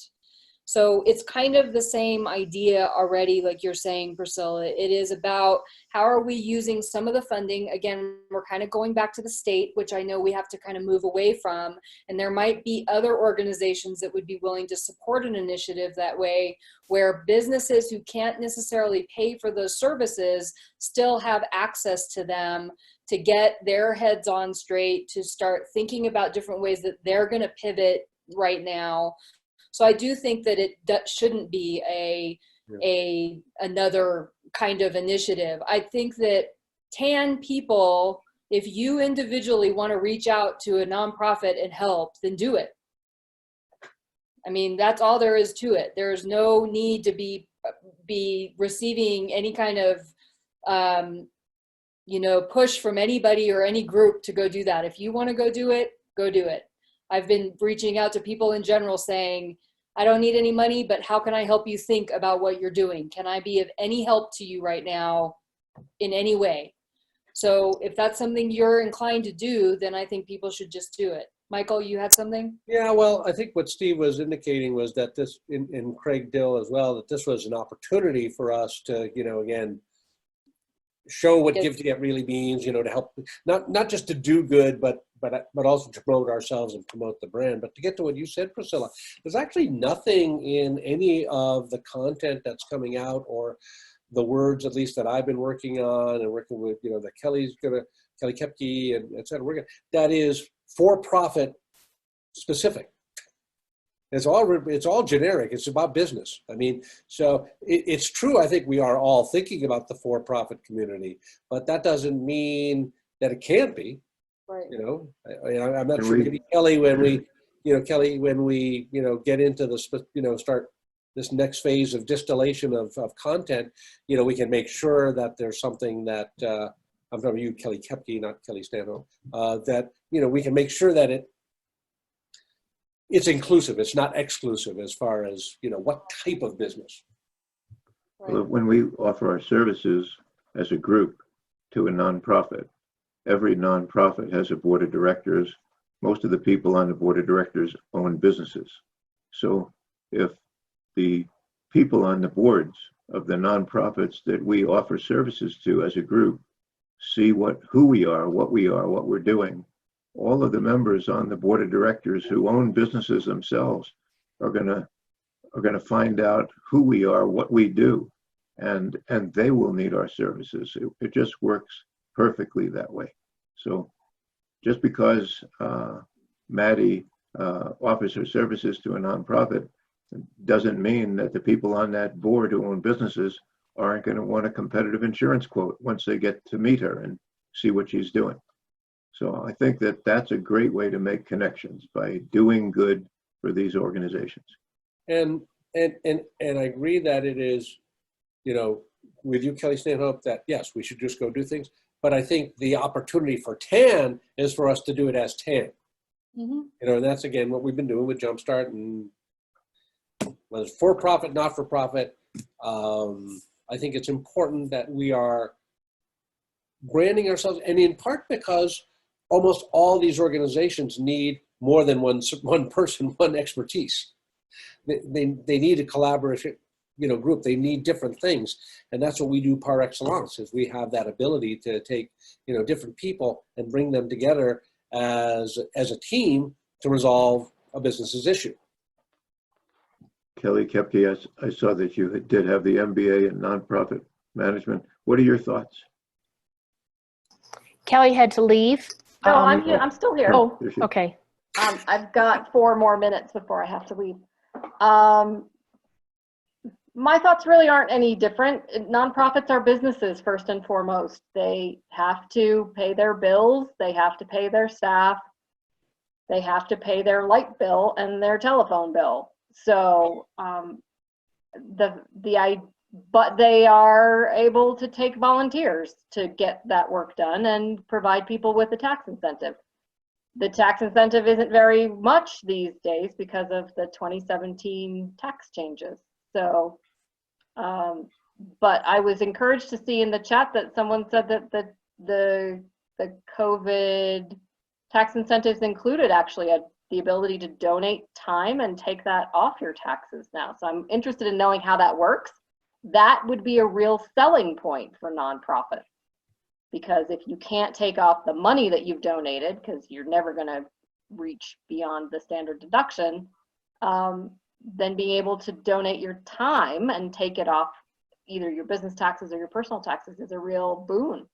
So it's kind of the same idea already, like you're saying, Priscilla. It is about how are we using some of the funding. Again, we're kind of going back to the state, which I know we have to kind of move away from. And there might be other organizations that would be willing to support an initiative that way, where businesses who can't necessarily pay for those services still have access to them to get their heads on straight, to start thinking about different ways that they're going to pivot right now. So I do think that that shouldn't be another kind of initiative. I think that TAN people, if you individually want to reach out to a nonprofit and help, then do it. I mean, that's all there is to it. There's no need to be receiving any kind of push from anybody or any group to go do that. If you want to go do it, go do it. I've been reaching out to people in general saying, I don't need any money, but how can I help you think about what you're doing? Can I be of any help to you right now in any way? So if that's something you're inclined to do, then I think people should just do it. Michael, you had something? Yeah, well, I think what Steve was indicating was that this, and Craig Dill as well, that this was an opportunity for us to, again, show what Give to Get really means, to help, not just to do good, but also to promote ourselves and promote the brand. But to get to what you said, Priscilla, there's actually nothing in any of the content that's coming out, or the words, at least, that I've been working on and working with, that Kelly Kepke and et cetera, that is for-profit specific. It's all generic. It's about business. I mean, so it's true. I think we are all thinking about the for-profit community, but that doesn't mean that it can't be. Right. I'm not sure maybe Kelly, when we get into the start this next phase of distillation of content, we can make sure that there's something that I'm talking to you, Kelly Kepke, not Kelly Stanhope, that we can make sure that it's inclusive. It's not exclusive as far as, what type of business. Well, when we offer our services as a group to a nonprofit, every nonprofit has a board of directors. Most of the people on the board of directors own businesses. So if the people on the boards of the nonprofits that we offer services to as a group see who we are, what we're doing, all of the members on the board of directors who own businesses themselves are going to find out who we are, what we do, and they will need our services. It just works perfectly that way. So just because Maddie offers her services to a nonprofit doesn't mean that the people on that board who own businesses aren't going to want a competitive insurance quote once they get to meet her and see what she's doing. So I think that that's a great way to make connections, by doing good for these organizations. And I agree that it is, with you, Kelly Stanhope, that yes, we should just go do things. But I think the opportunity for TAN is for us to do it as TAN. Mm-hmm. And that's, again, what we've been doing with Jumpstart, and whether it's for-profit, not-for-profit. I think it's important that we are branding ourselves, and in part because almost all these organizations need more than one person, one expertise. They need a collaboration group. They need different things. And that's what we do par excellence, is we have that ability to take, different people and bring them together as a team to resolve a business's issue. Kelly Kepke, I saw that you did have the MBA in nonprofit management. What are your thoughts? Kelly had to leave. No, I'm here. I'm still here. Oh, okay. I've got 4 more minutes before I have to leave. My thoughts really aren't any different. Nonprofits are businesses first and foremost. They have to pay their bills. They have to pay their staff. They have to pay their light bill and their telephone bill. So but they are able to take volunteers to get that work done and provide people with a tax incentive. The tax incentive isn't very much these days because of the 2017 tax changes. So, but I was encouraged to see in the chat that someone said that the COVID tax incentives included actually the ability to donate time and take that off your taxes now. So I'm interested in knowing how that works. That would be a real selling point for nonprofits, because if you can't take off the money that you've donated, because you're never going to reach beyond the standard deduction, then being able to donate your time and take it off either your business taxes or your personal taxes is a real boon.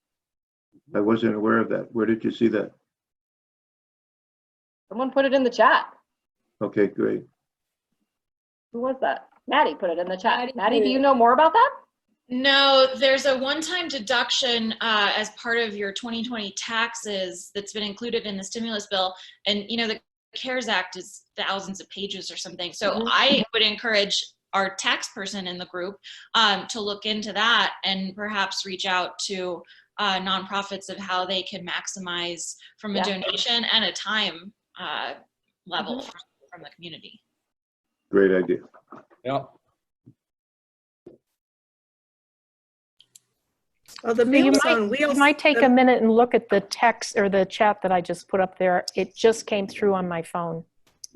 I wasn't aware of that. Where did you see that? Someone put it in the chat. Okay, great. Who was that? Maddie put it in the chat. Maddie, do you know more about that? No, there's a one-time deduction as part of your 2020 taxes that's been included in the stimulus bill. And, the CARES Act is thousands of pages or something. So I would encourage our tax person in the group to look into that and perhaps reach out to nonprofits of how they can maximize from a donation and a time level from the community. Great idea. Yeah. Well, the You Meals on Wheels. might take a minute and look at the text or the chat that I just put up there. It just came through on my phone.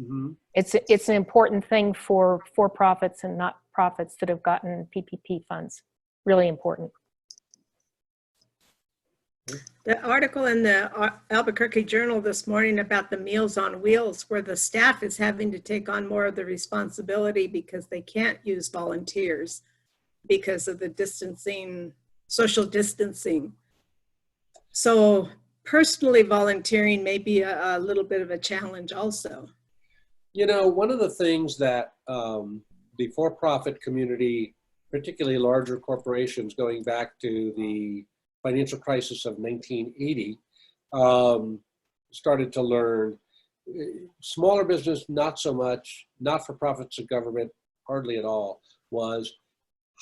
Mm-hmm. It's an important thing for for-profits and not-profits that have gotten PPP funds. Really important. The article in the Albuquerque Journal this morning about the Meals on Wheels, where the staff is having to take on more of the responsibility because they can't use volunteers because of the distancing, social distancing. So personally volunteering may be a little bit of a challenge also. One of the things that the for-profit community, particularly larger corporations going back to the financial crisis of 1980, started to learn. Smaller business, not so much, not-for-profits and government, hardly at all, was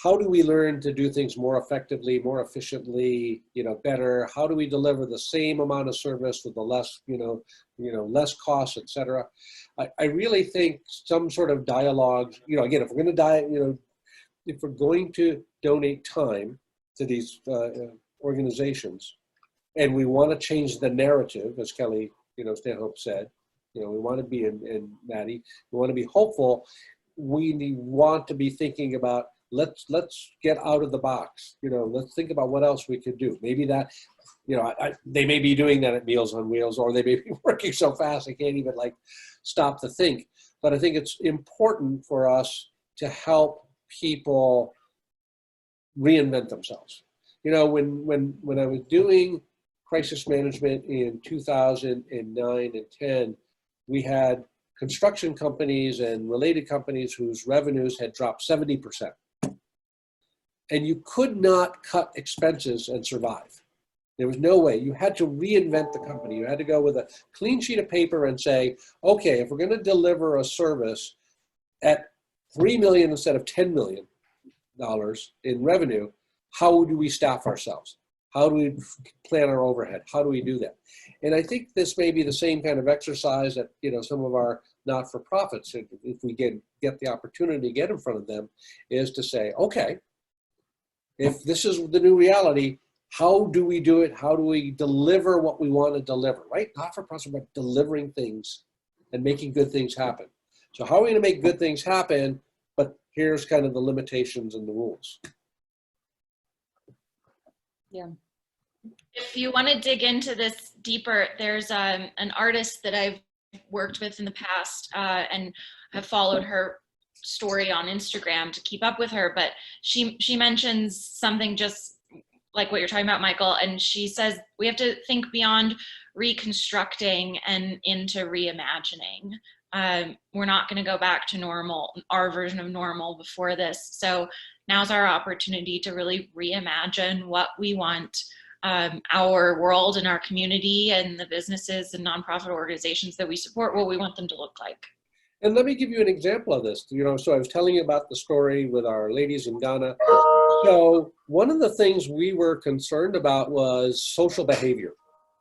how do we learn to do things more effectively, more efficiently, better? How do we deliver the same amount of service with the less, less costs, et cetera? I really think some sort of dialogue, again, if we're going to if we're going to donate time to these organizations, and we want to change the narrative, as Kelly, Stanhope said, we want to be, and Maddie, we want to be hopeful. We want to be thinking about, let's get out of the box. Let's think about what else we could do. Maybe that, they may be doing that at Meals on Wheels, or they may be working so fast they can't even stop to think. But I think it's important for us to help people reinvent themselves. When I was doing crisis management in 2009 and 10, we had construction companies and related companies whose revenues had dropped 70%. And you could not cut expenses and survive. There was no way. You had to reinvent the company. You had to go with a clean sheet of paper and say, okay, if we're going to deliver a service at $3 million instead of $10 million in revenue, how do we staff ourselves? How do we plan our overhead? How do we do that? And I think this may be the same kind of exercise that some of our not-for-profits, if we get the opportunity to get in front of them, is to say, okay, if this is the new reality, how do we do it? How do we deliver what we want to deliver, right? Not-for-profits, but delivering things and making good things happen. So how are we going to make good things happen? But here's kind of the limitations and the rules. Yeah. If you want to dig into this deeper, there's an artist that I've worked with in the past and have followed her story on Instagram to keep up with her, but she mentions something just like what you're talking about, Michael, and she says we have to think beyond reconstructing and into reimagining. We're not going to go back to normal, our version of normal before this. So now's our opportunity to really reimagine what we want our world and our community and the businesses and nonprofit organizations that we support, what we want them to look like. And let me give you an example of this. You know, so I was telling you about the story with our ladies in Ghana. So one of the things we were concerned about was social behavior,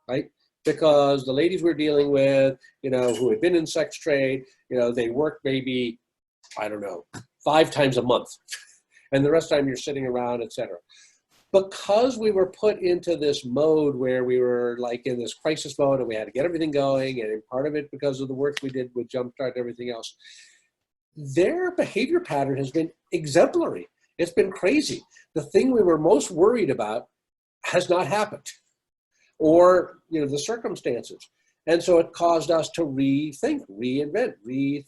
right? Because the ladies we're dealing with, you know, who had been in sex trade, you know, they work maybe, I don't know, 5 times a month. And the rest of the time you're sitting around, et cetera. Because we were put into this mode where we were like in this crisis mode and we had to get everything going, and part of it because of the work we did with Jumpstart and everything else, their behavior pattern has been exemplary. It's been crazy. The thing we were most worried about has not happened, or, you know, the circumstances. And so it caused us to rethink, reinvent,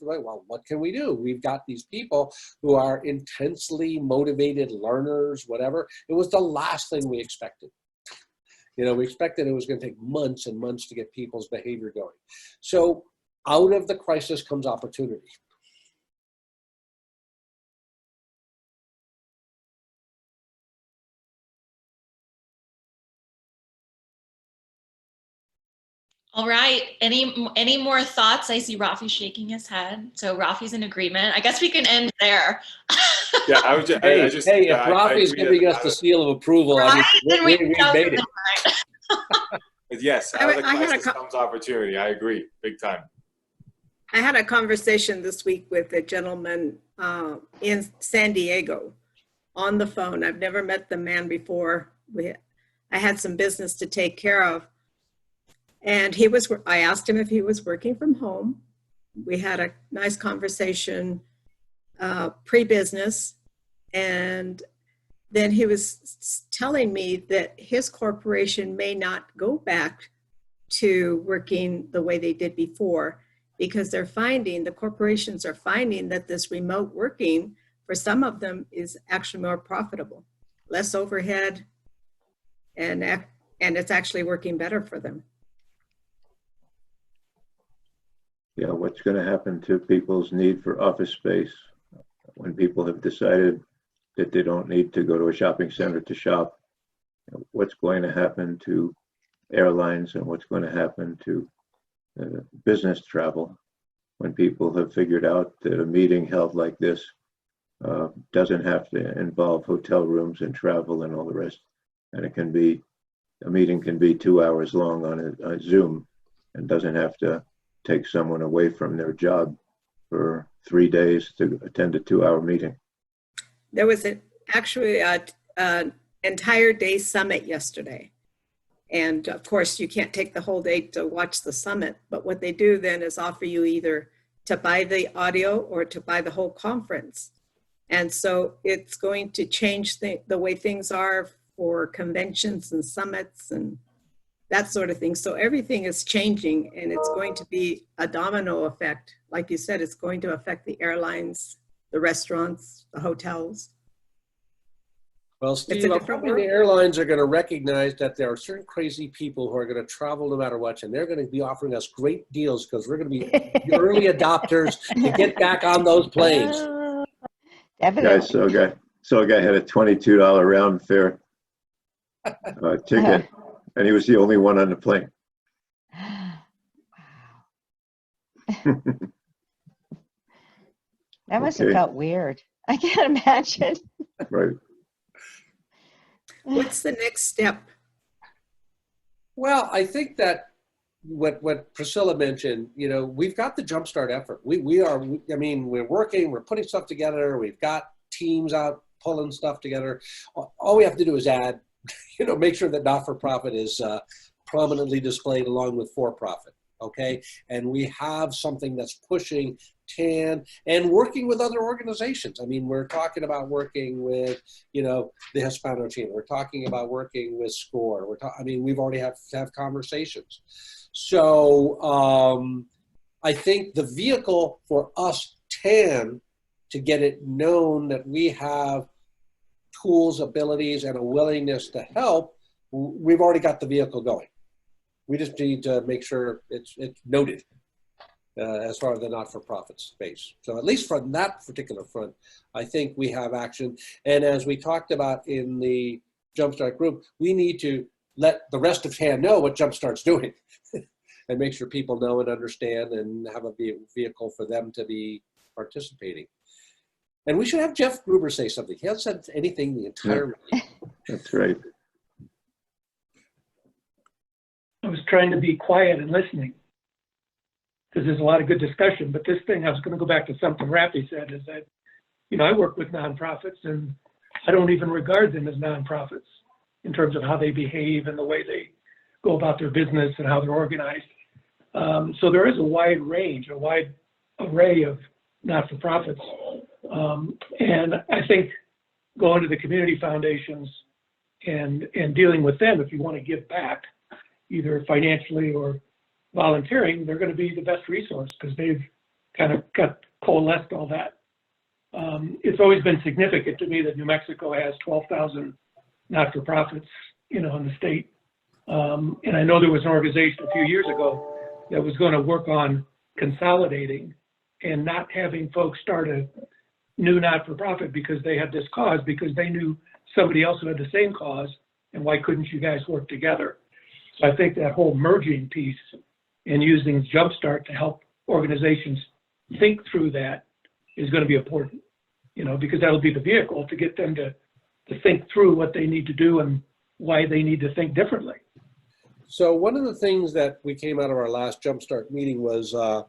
well, what can we do? We've got these people who are intensely motivated learners, whatever. It was the last thing we expected. You know, we expected it was going to take months and months to get people's behavior going. So out of the crisis comes opportunity. All right. Any more thoughts? I see Rafi shaking his head. So Rafi's in agreement. I guess we can end there. Yeah, I was just, Hey, if I Rafi's agree giving that us the seal of approval, I mean, Then we can made it. yes, out of the I had a crisis comes opportunity. I agree, big time. I had a conversation this week with a gentleman in San Diego on the phone. I've never met the man before. I had some business to take care of. And I asked him if he was working from home. We had a nice conversation pre-business. And then he was telling me that his corporation may not go back to working the way they did before, because the corporations are finding that this remote working for some of them is actually more profitable, less overhead, and it's actually working better for them. Yeah, what's going to happen to people's need for office space when people have decided that they don't need to go to a shopping center to shop? What's going to happen to airlines, and what's going to happen to business travel when people have figured out that a meeting held like this doesn't have to involve hotel rooms and travel and all the rest, and a meeting can be 2 hours long on a Zoom and doesn't have to take someone away from their job for 3 days to attend a 2-hour meeting. There was actually an entire day summit yesterday. And of course, you can't take the whole day to watch the summit, but what they do then is offer you either to buy the audio or to buy the whole conference. And so it's going to change the way things are for conventions and summits and that sort of thing. So everything is changing, and it's going to be a domino effect. Like you said, it's going to affect the airlines, the restaurants, the hotels. Well, Steve, I'm hoping the airlines are going to recognize that there are certain crazy people who are going to travel no matter what, and they're going to be offering us great deals because we're going to be the early adopters to get back on those planes. Definitely. Guys, so a guy had a $22 round fare ticket, and he was the only one on the plane. That must have felt weird. I can't imagine. Right. What's the next step? Well, I think that what Priscilla mentioned, you know, we've got the Jumpstart effort. We're working, we're putting stuff together. We've got teams out pulling stuff together. All we have to do is make sure that not-for-profit is prominently displayed along with for-profit. okay? And we have something that's pushing TAN and working with other organizations. I mean, we're talking about working with, you know, the Hispano team. We're talking about working with SCORE. I mean, we've already have conversations. So I think the vehicle for us, TAN, to get it known that we have tools, abilities, and a willingness to help, we've already got the vehicle going. We just need to make sure it's noted as far as the not-for-profit space. So at least from that particular front, I think we have action. And as we talked about in the Jumpstart group, we need to let the rest of TAN know what Jumpstart's doing and make sure people know and understand and have a vehicle for them to be participating. And we should have Jeff Gruber say something. He hasn't said anything the entire meeting. That's right. I was trying to be quiet and listening because there's a lot of good discussion. But this thing, I was going to go back to something Rafi said, is that, you know, I work with nonprofits and I don't even regard them as nonprofits in terms of how they behave and the way they go about their business and how they're organized. So there is a wide range, a wide array of not-for-profits. And I think going to the community foundations and dealing with them, if you want to give back, either financially or volunteering, they're going to be the best resource because they've kind of coalesced all that. It's always been significant to me that New Mexico has 12,000 not-for-profits, you know, in the state. And I know there was an organization a few years ago that was going to work on consolidating and not having folks start a new not-for-profit because they had this cause, because they knew somebody else who had the same cause, and why couldn't you guys work together? So I think that whole merging piece and using Jumpstart to help organizations think through that is going to be important, you know, because that'll be the vehicle to get them to think through what they need to do and why they need to think differently. So one of the things that we came out of our last Jumpstart meeting was the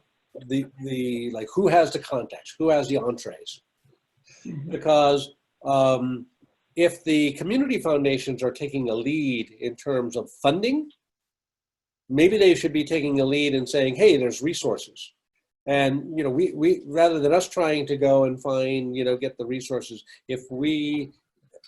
like, who has the contacts, who has the entrees? Because if the community foundations are taking a lead in terms of funding, maybe they should be taking a lead in saying, hey, there's resources. And, you know, we rather than us trying to go and find, you know, get the resources, if we,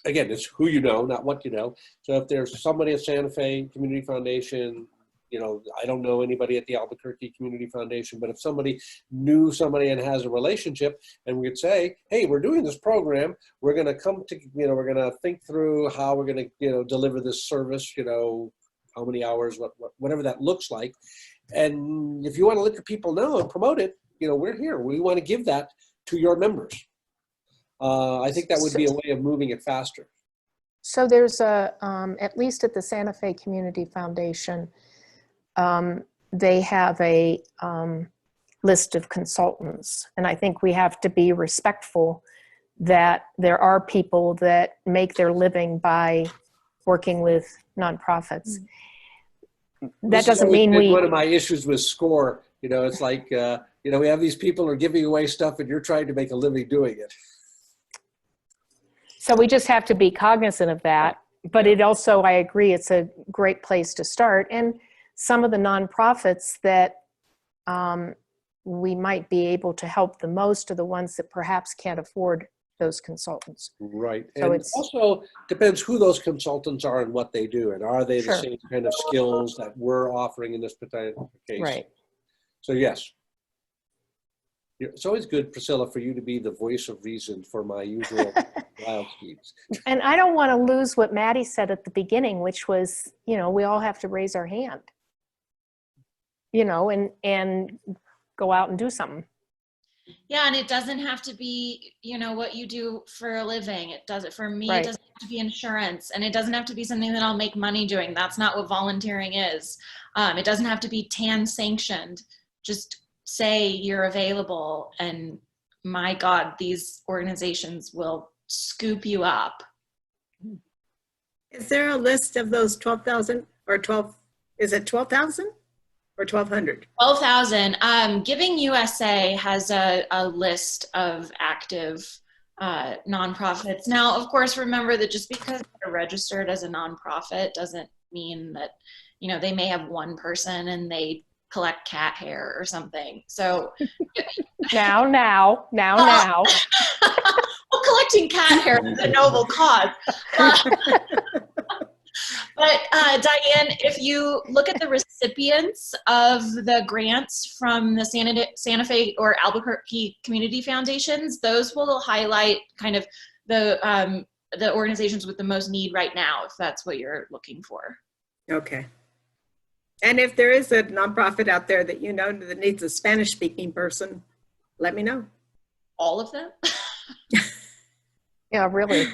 again, it's who you know, not what you know. So if there's somebody at Santa Fe Community Foundation, you know, I don't know anybody at the Albuquerque Community Foundation, but if somebody knew somebody and has a relationship, and we'd say, hey, we're doing this program, we're going to come to, you know, we're going to think through how we're going to, you know, deliver this service, you know, how many hours, whatever that looks like. And if you want to let your people know and promote it, you know, we're here. We want to give that to your members. I think that would be a way of moving it faster. So there's a, at least at the Santa Fe Community Foundation, they have a list of consultants. And I think we have to be respectful that there are people that make their living by working with nonprofits. That doesn't mean we... One of my issues with SCORE, you know, it's like, you know, we have these people who are giving away stuff and you're trying to make a living doing it. So we just have to be cognizant of that. But it also, I agree, it's a great place to start. And some of the nonprofits that we might be able to help the most are the ones that perhaps can't afford those consultants. Right. So and it's also depends who those consultants are and what they do. And are they the Sure. same kind of skills that we're offering in this particular case? Right. So yes. It's always good, Priscilla, for you to be the voice of reason for my usual wild schemes. And I don't want to lose what Maddie said at the beginning, which was, you know, we all have to raise our hand, you know, and go out and do something. Yeah, and it doesn't have to be, you know, what you do for a living. It does it for me. Right. It doesn't have to be insurance, and it doesn't have to be something that I'll make money doing. That's not what volunteering is. It doesn't have to be TAN sanctioned. Just say you're available, and my God, these organizations will scoop you up. Is there a list of those 12,000 or 12, is it 12,000 or 1,200? 12,000. Giving USA has a list of active nonprofits. Now, of course, remember that just because they're registered as a nonprofit doesn't mean that, you know, they may have one person and they collect cat hair or something. So now. well, collecting cat hair is a noble cause. But Diane, if you look at the recipients of the grants from the Santa Fe or Albuquerque community foundations, those will highlight kind of the organizations with the most need right now, if that's what you're looking for. Okay. And if there is a nonprofit out there that you know that needs a Spanish-speaking person, let me know. All of them? Yeah, really.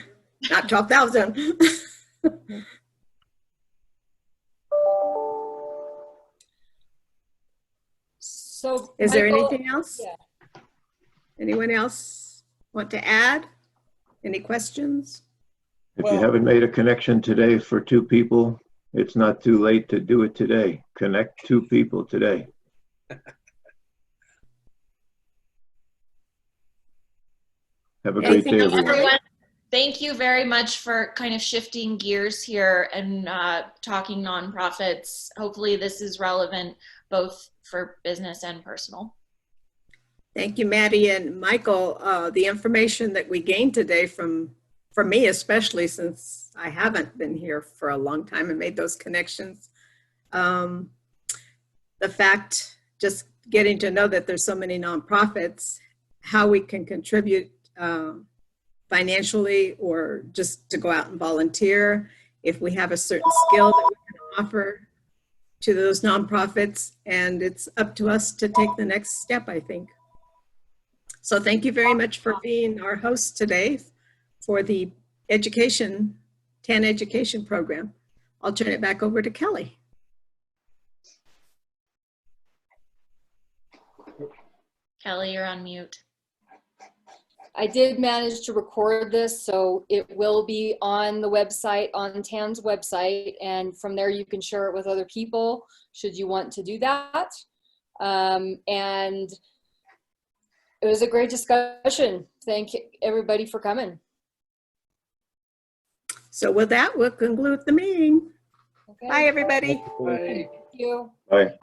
Not 12,000. So Is there Michael- anything else? Yeah. Anyone else want to add? Any questions? If you haven't made a connection today for 2 people, it's not too late to do it today. Connect 2 people today. Have a great Anything day, else, everyone. Everyone, thank you very much for kind of shifting gears here and talking nonprofits. Hopefully this is relevant both for business and personal. Thank you, Maddie and Michael. The information that we gained today for me, especially since I haven't been here for a long time and made those connections. The fact, just getting to know that there's so many nonprofits, how we can contribute financially or just to go out and volunteer, if we have a certain skill that we can offer to those nonprofits, and it's up to us to take the next step, I think. So thank you very much for being our host today for the TAN education program. I'll turn it back over to Kelly. Kelly, you're on mute. I did manage to record this, so it will be on the website, on TAN's website, and from there you can share it with other people should you want to do that. And it was a great discussion. Thank everybody for coming. So with that, we'll conclude the meeting. Okay. Bye, everybody. Bye. Thank you. Bye.